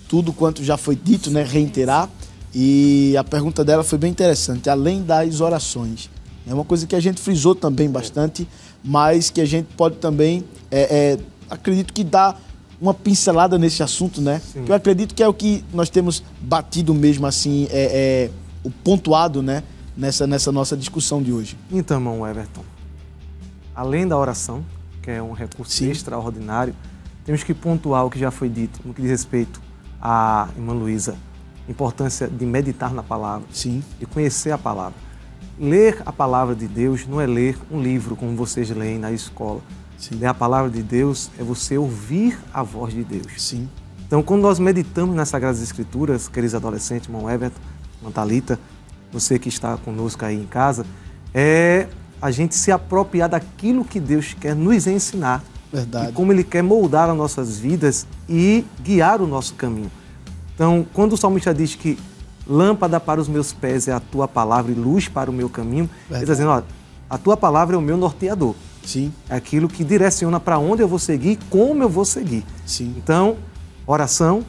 Speaker 2: tudo quanto já foi dito, né, reiterar. E a pergunta dela foi bem interessante, além das orações. É uma coisa que a gente frisou também bastante, mas que a gente pode também, acredito que dá uma pincelada nesse assunto, né? Sim. Que eu acredito que é o que nós temos batido mesmo, assim, o pontuado, né, nessa nossa discussão de hoje.
Speaker 3: Então, irmão Everton, além da oração, que é um recurso
Speaker 2: Sim.
Speaker 3: extraordinário, temos que pontuar o que já foi dito no que diz respeito à irmã Luísa, a importância de meditar na palavra,
Speaker 2: Sim.
Speaker 3: de conhecer a palavra. Ler a palavra de Deus não é ler um livro como vocês leem na escola.
Speaker 2: Sim.
Speaker 3: Ler a palavra de Deus é você ouvir a voz de Deus.
Speaker 2: Sim.
Speaker 3: Então, quando nós meditamos nas Sagradas Escrituras, queridos adolescentes, irmão Everton, irmã Thalita, você que está conosco aí em casa, é a gente se apropriar daquilo que Deus quer nos ensinar.
Speaker 2: Verdade.
Speaker 3: E como Ele quer moldar as nossas vidas e guiar o nosso caminho. Então, quando o salmista diz que lâmpada para os meus pés é a tua palavra e luz para o meu caminho, ele está dizendo, ó, a tua palavra é o meu norteador.
Speaker 2: Sim.
Speaker 3: É aquilo que direciona para onde eu vou seguir, como eu vou seguir.
Speaker 2: Sim.
Speaker 3: Então, oração,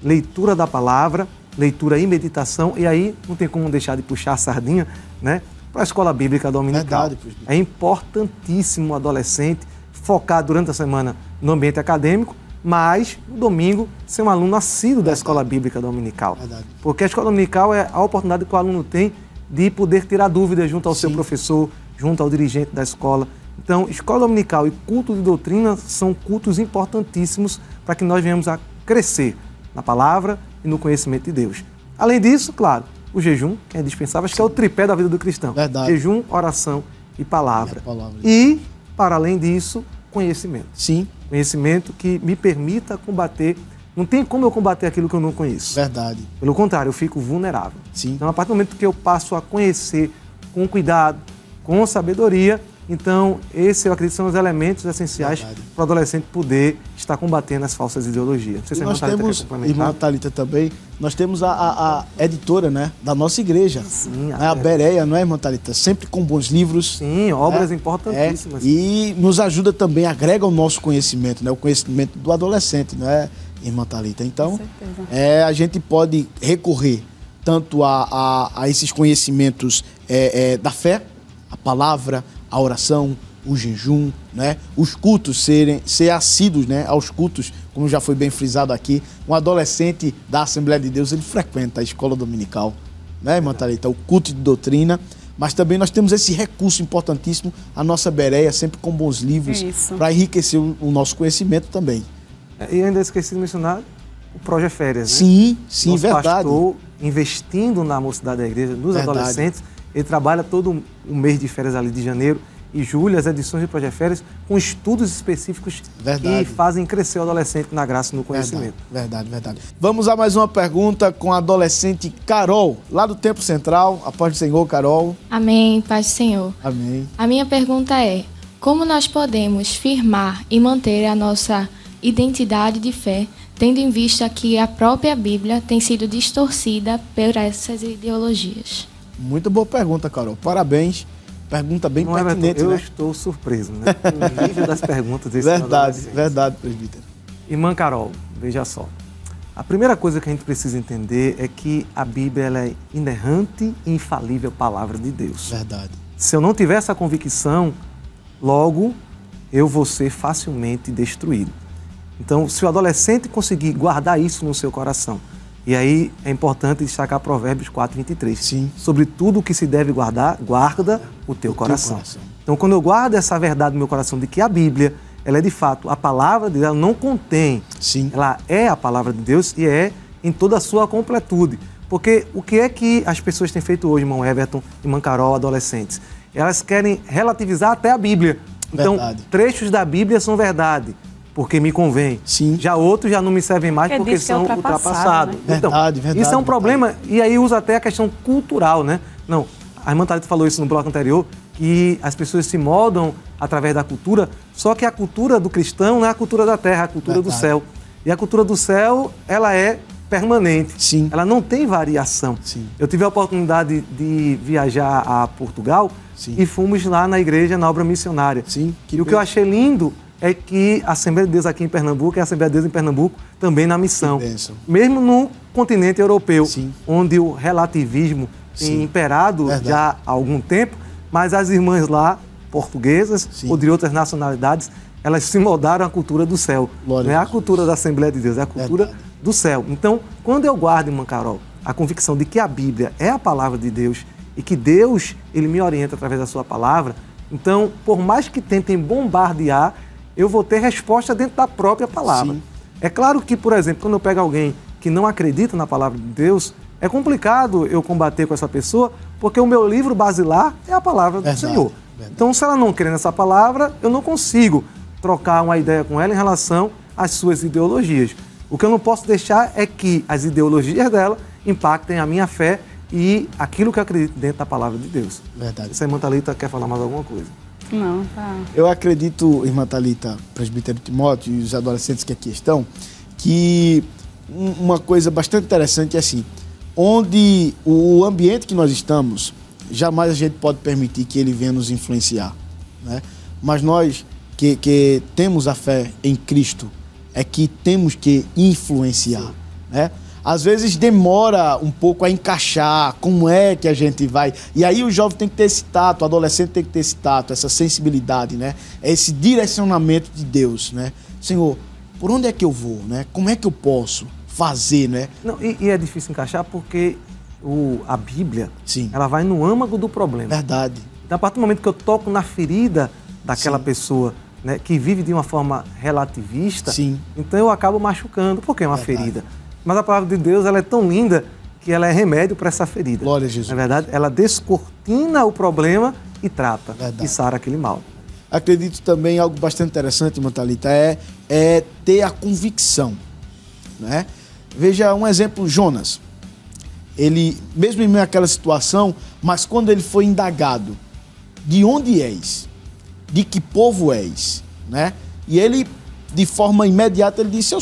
Speaker 3: leitura da palavra, leitura e meditação, e aí não tem como deixar de puxar a sardinha, né, para a escola bíblica dominical.
Speaker 2: Verdade,
Speaker 3: é importantíssimo o adolescente focar durante a semana no ambiente acadêmico, mas no domingo ser um aluno assíduo da escola bíblica dominical.
Speaker 2: Verdade.
Speaker 3: Porque a escola dominical é a oportunidade que o aluno tem de poder tirar dúvidas junto ao seu professor, junto ao dirigente da escola. Então, escola dominical e culto de doutrina são cultos importantíssimos para que nós venhamos a crescer na palavra e no conhecimento de Deus. Além disso, claro, o jejum, que é indispensável, acho que é o tripé da vida do cristão.
Speaker 2: Verdade.
Speaker 3: Jejum, oração e palavra. E, para além disso, conhecimento.
Speaker 2: Sim.
Speaker 3: Conhecimento que me permita combater. Não tem como eu combater aquilo que eu não conheço.
Speaker 2: Verdade.
Speaker 3: Pelo contrário, eu fico vulnerável.
Speaker 2: Sim.
Speaker 3: Então, a partir do momento que eu passo a conhecer com cuidado, com sabedoria, então, eu acredito, são os elementos essenciais para o adolescente poder estar combatendo as falsas ideologias. Não sei se
Speaker 2: nós temos, irmã Thalita também, nós temos a editora, né, da nossa igreja.
Speaker 3: Sim,
Speaker 2: a Bereia, não é, irmã Thalita? Sempre com bons livros.
Speaker 3: Sim, obras importantíssimas.
Speaker 2: E nos ajuda também, agrega o nosso conhecimento, né, o conhecimento do adolescente, não é, irmã Thalita? Então, a gente pode recorrer tanto a esses conhecimentos da fé, a palavra, a oração, o jejum, né? Os cultos ser assíduos, né? Aos cultos, como já foi bem frisado aqui. Um adolescente da Assembleia de Deus, ele frequenta a escola dominical, né, irmã Thalita? O culto de doutrina. Mas também nós temos esse recurso importantíssimo, a nossa Bereia, sempre com bons livros, para enriquecer o nosso conhecimento também.
Speaker 3: E ainda esqueci de mencionar o Proje Férias, né?
Speaker 2: Sim, sim,
Speaker 3: nosso
Speaker 2: verdade.
Speaker 3: pastor, investindo na mocidade da igreja, nos adolescentes, ele trabalha todo o mês de férias ali de janeiro e julho, as edições de Proje Férias, com estudos específicos que fazem crescer o adolescente na graça e no conhecimento.
Speaker 2: Verdade. Vamos a mais uma pergunta com a adolescente Carol, lá do Templo Central. A paz do Senhor, Carol.
Speaker 10: Amém, paz do Senhor.
Speaker 2: Amém.
Speaker 10: A minha pergunta é, como nós podemos firmar e manter a nossa identidade de fé, tendo em vista que a própria Bíblia tem sido distorcida por essas ideologias? Muito boa pergunta, Carol. Parabéns. Pergunta bem pertinente,
Speaker 3: eu
Speaker 10: né?
Speaker 3: estou surpreso, né? O nível das perguntas desse
Speaker 2: Verdade, presbítero.
Speaker 3: Irmã Carol, veja só. A primeira coisa que a gente precisa entender é que a Bíblia ela é inerrante e infalível palavra de Deus.
Speaker 2: Verdade.
Speaker 3: Se eu não tiver essa convicção, logo eu vou ser facilmente destruído. Então, se o adolescente conseguir guardar isso no seu coração, e aí é importante destacar Provérbios 4:23.
Speaker 2: Sim.
Speaker 3: Sobre tudo o que se deve guardar, guarda o teu coração. Então, quando eu guardo essa verdade no meu coração de que a Bíblia, ela é de fato a palavra de Deus, ela não contém.
Speaker 2: Sim.
Speaker 3: Ela é a palavra de Deus e é em toda a sua completude. Porque o que é que as pessoas têm feito hoje, irmão Everton, irmã Carol, adolescentes? Elas querem relativizar até a Bíblia. Então, trechos da Bíblia são verdade, porque me convém.
Speaker 2: Sim.
Speaker 3: Já outros já não me servem mais porque são ultrapassados.
Speaker 2: Né?
Speaker 3: Então,
Speaker 2: verdade.
Speaker 3: Isso é um problema, e aí usa até a questão cultural, né? Não, a irmã Thalita falou isso no bloco anterior, que as pessoas se moldam através da cultura, só que a cultura do cristão não é a cultura da terra, é a cultura do céu. E a cultura do céu, ela é permanente.
Speaker 2: Sim.
Speaker 3: Ela não tem variação.
Speaker 2: Sim.
Speaker 3: Eu tive a oportunidade de viajar a Portugal. Sim. E fomos lá na igreja, na obra missionária.
Speaker 2: Sim,
Speaker 3: e o que eu achei lindo é que a Assembleia de Deus aqui em Pernambuco é a Assembleia de Deus em Pernambuco também na missão. Mesmo no continente europeu, sim, onde o relativismo tem imperado já há algum tempo, mas as irmãs lá, portuguesas ou de outras nacionalidades, elas se moldaram à cultura do céu. Não é a cultura da Assembleia de Deus, é a cultura do céu. Então, quando eu guardo, irmã Carol, a convicção de que a Bíblia é a palavra de Deus e que Deus, Ele me orienta através da sua palavra, então, por mais que tentem bombardear, eu vou ter resposta dentro da própria palavra. Sim. É claro que, por exemplo, quando eu pego alguém que não acredita na palavra de Deus, é complicado eu combater com essa pessoa, porque o meu livro basilar é a palavra do Senhor. Então, se ela não crê nessa palavra, eu não consigo trocar uma ideia com ela em relação às suas ideologias. O que eu não posso deixar é que as ideologias dela impactem a minha fé e aquilo que eu acredito dentro da palavra de Deus.
Speaker 2: Verdade.
Speaker 3: Se a irmã Thalita quer falar mais alguma coisa.
Speaker 4: Não, tá.
Speaker 2: Eu acredito, irmã Thalita, presbítero Timóteo e os adolescentes que aqui estão, que uma coisa bastante interessante é assim, onde o ambiente que nós estamos, jamais a gente pode permitir que ele venha nos influenciar, né? Mas nós que temos a fé em Cristo, é que temos que influenciar, né? Às vezes demora um pouco a encaixar, como é que a gente vai... E aí o jovem tem que ter esse tato, o adolescente tem que ter esse tato, essa sensibilidade, né? Esse direcionamento de Deus, né? Senhor, por onde é que eu vou, né? Como é que eu posso fazer, né?
Speaker 3: Não, e é difícil encaixar porque a Bíblia, ela vai no âmago do problema.
Speaker 2: Verdade.
Speaker 3: Então, a partir do momento que eu toco na ferida daquela pessoa, né, que vive de uma forma relativista, então eu acabo machucando, porque é uma ferida. Mas a palavra de Deus, ela é tão linda que ela é remédio para essa ferida.
Speaker 2: Glória a Jesus.
Speaker 3: Na verdade, ela descortina o problema e trata, e sara aquele mal.
Speaker 2: Acredito também algo bastante interessante, irmã Thalita, é ter a convicção, né? Veja um exemplo, Jonas. Ele, mesmo em meio àquela situação, mas quando ele foi indagado, de onde és? De que povo és? Né? E ele, de forma imediata, ele disse, eu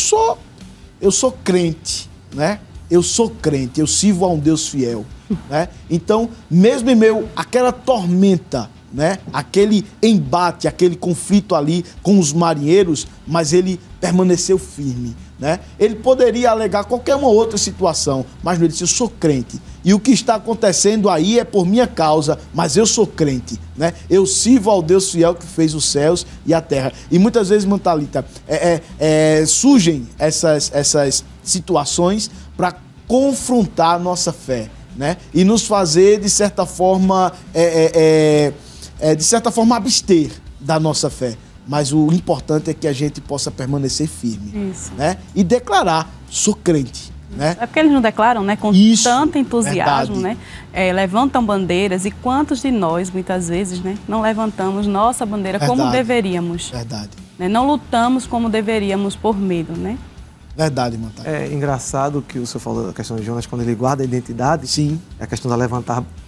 Speaker 2: sou crente, né? Eu sou crente, eu sirvo a um Deus fiel, né? Então, mesmo em meio àquela tormenta, né? Aquele embate, aquele conflito ali com os marinheiros, mas ele permaneceu firme, né? Ele poderia alegar qualquer uma outra situação, mas ele disse, eu sou crente. E o que está acontecendo aí é por minha causa, mas eu sou crente, né? Eu sirvo ao Deus fiel que fez os céus e a terra. E muitas vezes, irmã Thalita, surgem essas situações para confrontar a nossa fé, né? E nos fazer, de certa forma, abster da nossa fé. Mas o importante é que a gente possa permanecer firme, né? E declarar, sou crente. Né?
Speaker 4: É porque eles não declaram, né? Com tanto entusiasmo, né? Levantam bandeiras, e quantos de nós, muitas vezes, né, não levantamos nossa bandeira como deveríamos.
Speaker 2: Verdade.
Speaker 4: Né? Não lutamos como deveríamos por medo, né?
Speaker 2: Verdade, irmã.
Speaker 3: É engraçado que o senhor falou da questão de Jonas, quando ele guarda a identidade, é a questão da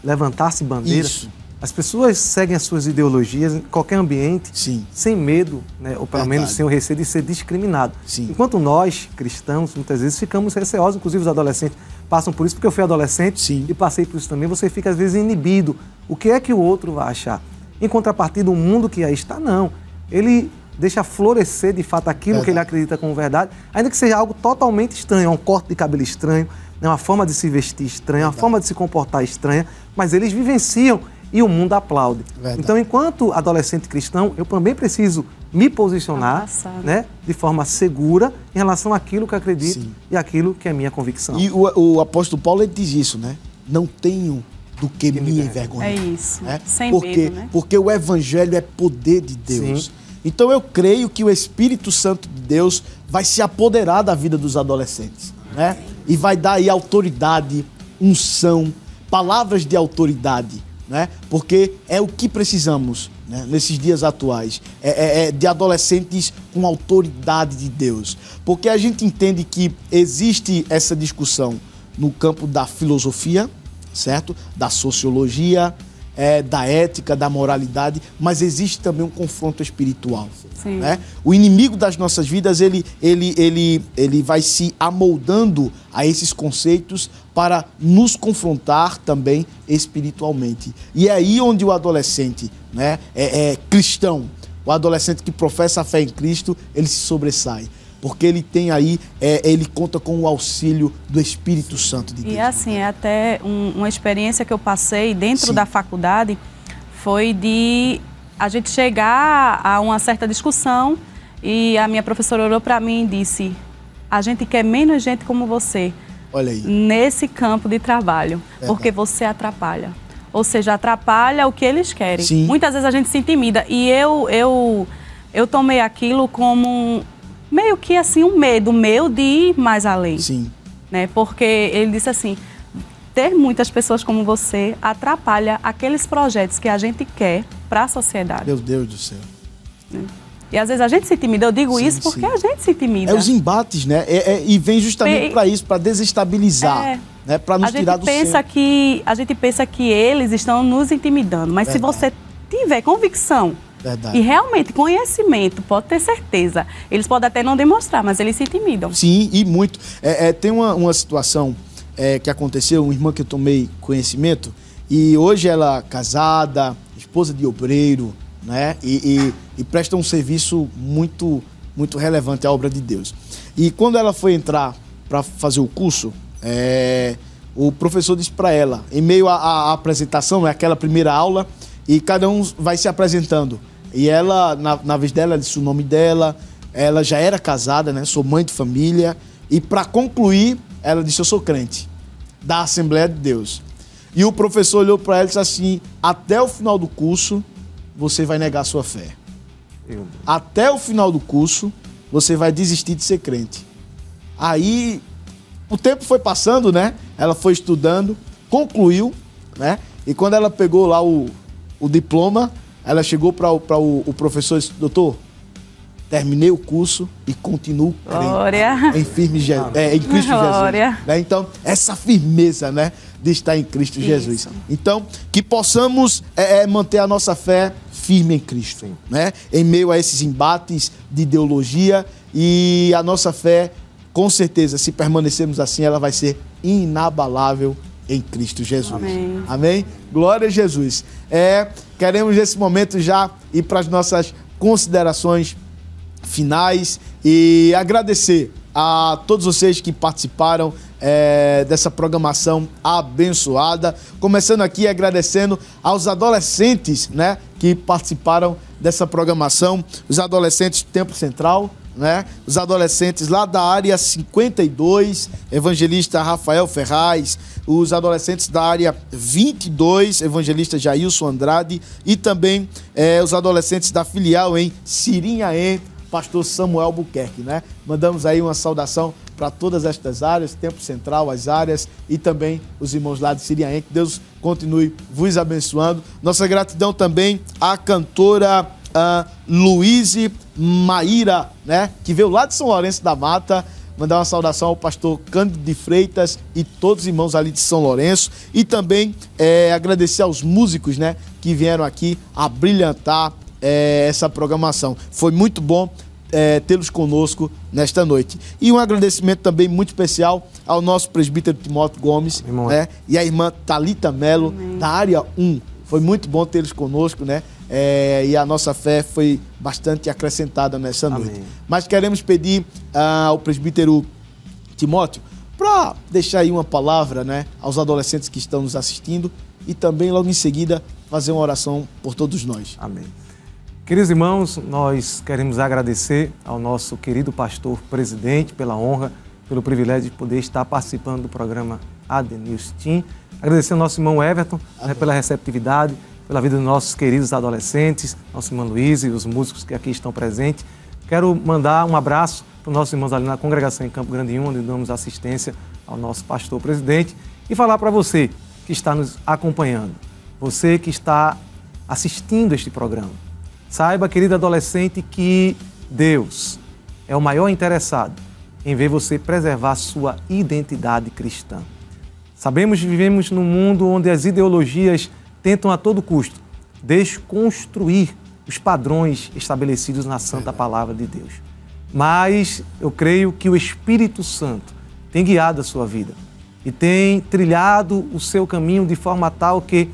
Speaker 3: levantar-se bandeira. Isso. As pessoas seguem as suas ideologias em qualquer ambiente, sem medo, né? Ou pelo menos sem o receio de ser discriminado. Enquanto nós, cristãos, muitas vezes ficamos receosos, inclusive os adolescentes passam por isso, porque eu fui adolescente e passei por isso também, você fica às vezes inibido. O que é que o outro vai achar? Em contrapartida, o mundo que aí está, não. Ele deixa florescer de fato aquilo que ele acredita como verdade, ainda que seja algo totalmente estranho, um corte de cabelo estranho, uma forma de se vestir estranha, uma forma de se comportar estranha, mas eles vivenciam e o mundo aplaude. Verdade. Então, enquanto adolescente cristão, eu também preciso me posicionar, né, de forma segura em relação àquilo que eu acredito e aquilo que é minha convicção.
Speaker 2: E o apóstolo Paulo, ele diz isso, né? Não tenho do que me envergonhar.
Speaker 4: É isso,
Speaker 2: né?
Speaker 4: Sem
Speaker 2: medo,
Speaker 4: né?
Speaker 2: Porque o evangelho é poder de Deus. Então, eu creio que o Espírito Santo de Deus vai se apoderar da vida dos adolescentes, né? E vai dar aí autoridade, unção, palavras de autoridade, né? Porque é o que precisamos, né? Nesses dias atuais, de adolescentes com autoridade de Deus, porque a gente entende que existe essa discussão no campo da filosofia, certo? Da sociologia, da ética, da moralidade, mas existe também um confronto espiritual.
Speaker 4: Sim.
Speaker 2: Né? O inimigo das nossas vidas, ele vai se amoldando a esses conceitos para nos confrontar também espiritualmente. E é aí onde o adolescente, né, cristão, o adolescente que professa a fé em Cristo, ele se sobressai. Porque ele tem aí, ele conta com o auxílio do Espírito Santo de Deus.
Speaker 4: E assim, é até uma experiência que eu passei dentro da faculdade, foi de a gente chegar a uma certa discussão e a minha professora olhou para mim e disse: a gente quer menos gente como você.
Speaker 2: Olha aí.
Speaker 4: Nesse campo de trabalho, porque você atrapalha. Ou seja, atrapalha o que eles querem.
Speaker 2: Sim.
Speaker 4: Muitas vezes a gente se intimida. E eu tomei aquilo como meio que assim um medo meu de ir mais além.
Speaker 2: Sim.
Speaker 4: Né? Porque ele disse assim, ter muitas pessoas como você atrapalha aqueles projetos que a gente quer para a sociedade.
Speaker 2: Meu Deus do céu.
Speaker 4: E às vezes a gente se intimida. Eu digo isso porque a gente se intimida.
Speaker 2: É os embates, né? E vem justamente para isso, para desestabilizar, né? Para nos tirar do centro.
Speaker 4: A gente pensa que eles estão nos intimidando, mas se você tiver convicção e realmente conhecimento, pode ter certeza. Eles podem até não demonstrar, mas eles se intimidam.
Speaker 2: Sim, e muito. Tem uma situação que aconteceu, uma irmã que eu tomei conhecimento, e hoje ela casada, esposa de obreiro, né? E presta um serviço muito, muito relevante à obra de Deus. E quando ela foi entrar para fazer o curso, o professor disse para ela, em meio à apresentação, aquela primeira aula, e cada um vai se apresentando. E ela, na vez dela, disse o nome dela, ela já era casada, né? Sou mãe de família. E para concluir, ela disse: eu sou crente da Assembleia de Deus. E o professor olhou para ela e disse assim: até o final do curso, você vai negar a sua fé. Até o final do curso, você vai desistir de ser crente. Aí, o tempo foi passando, né? Ela foi estudando, concluiu, né? E quando ela pegou lá o diploma, ela chegou para o professor e disse: doutor, terminei o curso e continuo crente em Cristo Jesus. Né? Então, essa firmeza, né, de estar em Cristo Jesus. Então, que possamos manter a nossa fé firme em Cristo, né? Em meio a esses embates de ideologia, e a nossa fé, com certeza, se permanecermos assim, ela vai ser inabalável em Cristo Jesus. Amém. Amém? Glória a Jesus. Queremos nesse momento já ir para as nossas considerações finais e agradecer a todos vocês que participaram dessa programação abençoada. Começando aqui agradecendo aos adolescentes, né, que participaram dessa programação, os adolescentes do Tempo Central, né, os adolescentes lá da área 52, evangelista Rafael Ferraz, os adolescentes da área 22, evangelista Jailson Andrade, e também os adolescentes da filial em Sirinhaém, pastor Samuel Buquerque, né? Mandamos aí uma saudação para todas estas áreas, Tempo Central, as áreas, e também os irmãos lá de Sirinhaém. Que Deus continue vos abençoando. Nossa gratidão também à cantora Luíse Maíra, né? Que veio lá de São Lourenço da Mata. Mandar uma saudação ao pastor Cândido de Freitas e todos os irmãos ali de São Lourenço. E também agradecer aos músicos, né, que vieram aqui a brilhantar essa programação. Foi muito bom tê-los conosco nesta noite. E um agradecimento também muito especial ao nosso presbítero Timóteo Gomes, né, e a irmã Thalita Melo, da área 1. Foi muito bom tê-los conosco, né? E a nossa fé foi bastante acrescentada nessa noite. Mas queremos pedir ao presbítero Timóteo para deixar aí uma palavra, né, aos adolescentes que estão nos assistindo, e também logo em seguida fazer uma oração por todos nós.
Speaker 3: Amém. Queridos irmãos, nós queremos agradecer ao nosso querido pastor presidente pela honra, pelo privilégio de poder estar participando do programa AD News Team. Agradecer ao nosso irmão Everton, né, pela receptividade, pela vida dos nossos queridos adolescentes, nosso irmão Luiz e os músicos que aqui estão presentes. Quero mandar um abraço para os nossos irmãos ali na congregação em Campo Grande 1, onde damos assistência ao nosso pastor presidente, e falar para você que está nos acompanhando, você que está assistindo este programa. Saiba, querido adolescente, que Deus é o maior interessado em ver você preservar sua identidade cristã. Sabemos que vivemos num mundo onde as ideologias tentam a todo custo desconstruir os padrões estabelecidos na Santa Palavra de Deus. Mas eu creio que o Espírito Santo tem guiado a sua vida e tem trilhado o seu caminho de forma tal que,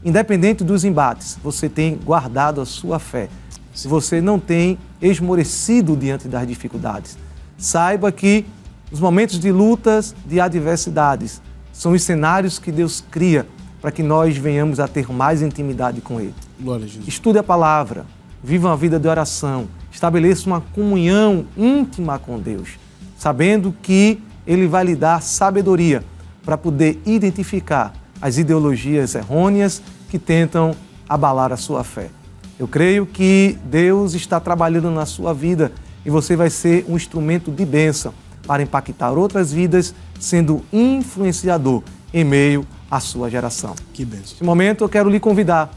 Speaker 3: independente dos embates, você tem guardado a sua fé. Se você não tem esmorecido diante das dificuldades, saiba que os momentos de lutas, de adversidades, são os cenários que Deus cria para que nós venhamos a ter mais intimidade com Ele.
Speaker 2: Glória a Jesus.
Speaker 3: Estude a palavra, viva uma vida de oração, estabeleça uma comunhão íntima com Deus, sabendo que Ele vai lhe dar sabedoria para poder identificar as ideologias errôneas que tentam abalar a sua fé. Eu creio que Deus está trabalhando na sua vida e você vai ser um instrumento de bênção para impactar outras vidas, sendo influenciador em meio à sua geração.
Speaker 2: Que bênção.
Speaker 3: Nesse momento eu quero lhe convidar,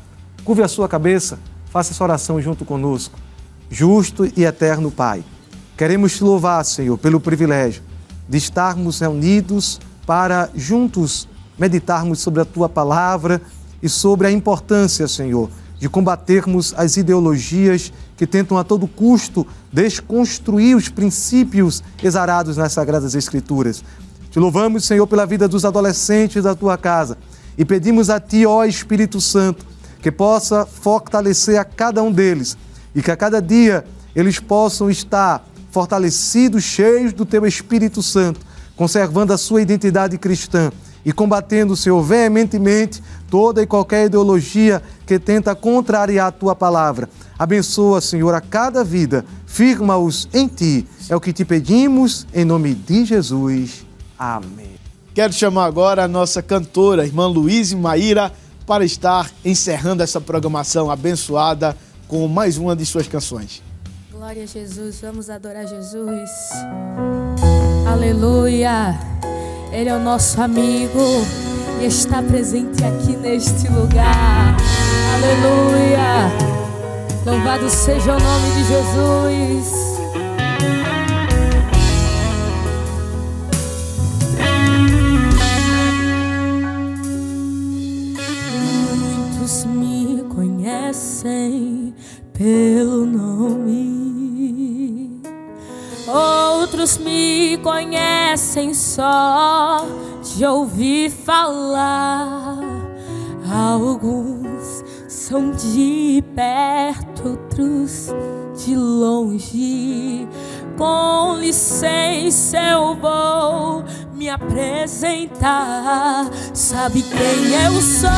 Speaker 3: curve a sua cabeça, faça essa oração junto conosco. Justo e eterno Pai, queremos te louvar, Senhor, pelo privilégio de estarmos reunidos para juntos meditarmos sobre a tua palavra e sobre a importância, Senhor, de combatermos as ideologias que tentam a todo custo desconstruir os princípios exarados nas Sagradas Escrituras. Te louvamos, Senhor, pela vida dos adolescentes da tua casa e pedimos a Ti, ó Espírito Santo, que possa fortalecer a cada um deles e que a cada dia eles possam estar fortalecidos, cheios do Teu Espírito Santo, conservando a sua identidade cristã e combatendo, Senhor, veementemente toda e qualquer ideologia que tenta contrariar a Tua palavra. Abençoa, Senhor, a cada vida, firma-os em Ti. É o que Te pedimos, em nome de Jesus. Amém.
Speaker 2: Quero chamar agora a nossa cantora, irmã Luísa Maíra, para estar encerrando essa programação abençoada com mais uma de suas canções.
Speaker 1: Glória a Jesus, vamos adorar Jesus. Aleluia. Ele é o nosso amigo e está presente aqui neste lugar. Aleluia. Louvado seja o nome de Jesus. Muitos me conhecem pelo nome, outros me conhecem só de ouvir falar. Alguns são de perto, outros de longe. Com licença eu vou me apresentar. Sabe quem eu sou?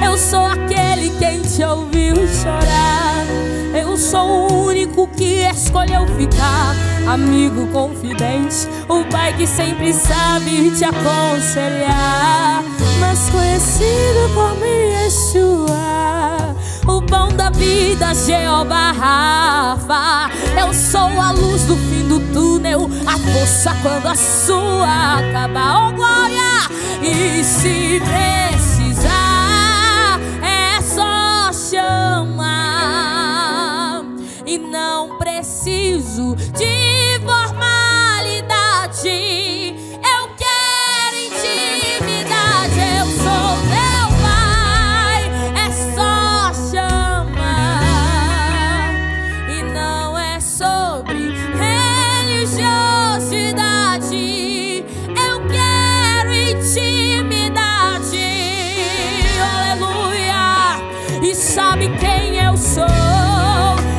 Speaker 1: Eu sou aquele quem te ouviu chorar. Eu sou o único que escolheu ficar. Amigo confidente, o pai que sempre sabe te aconselhar. Mas conhecido como Yeshua, o pão da vida, Jeová Rafa. Eu sou a luz do fim do túnel, a força quando a sua acaba. Oh glória! E se precisar é só chamar. E não preciso de formalidade. Eu quero intimidade. Eu sou teu pai. É só chamar. E não é sobre religiosidade. Eu quero intimidade. Aleluia. E sabe quem eu sou?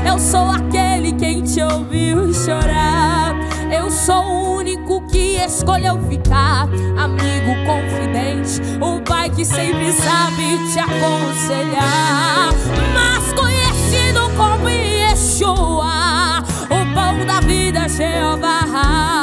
Speaker 1: Eu sou aquele quem te ouviu chorar. Eu sou o único que escolheu ficar. Amigo confidente, o pai que sempre sabe te aconselhar. Mas conhecido como Yeshua, o pão da vida, Jeová.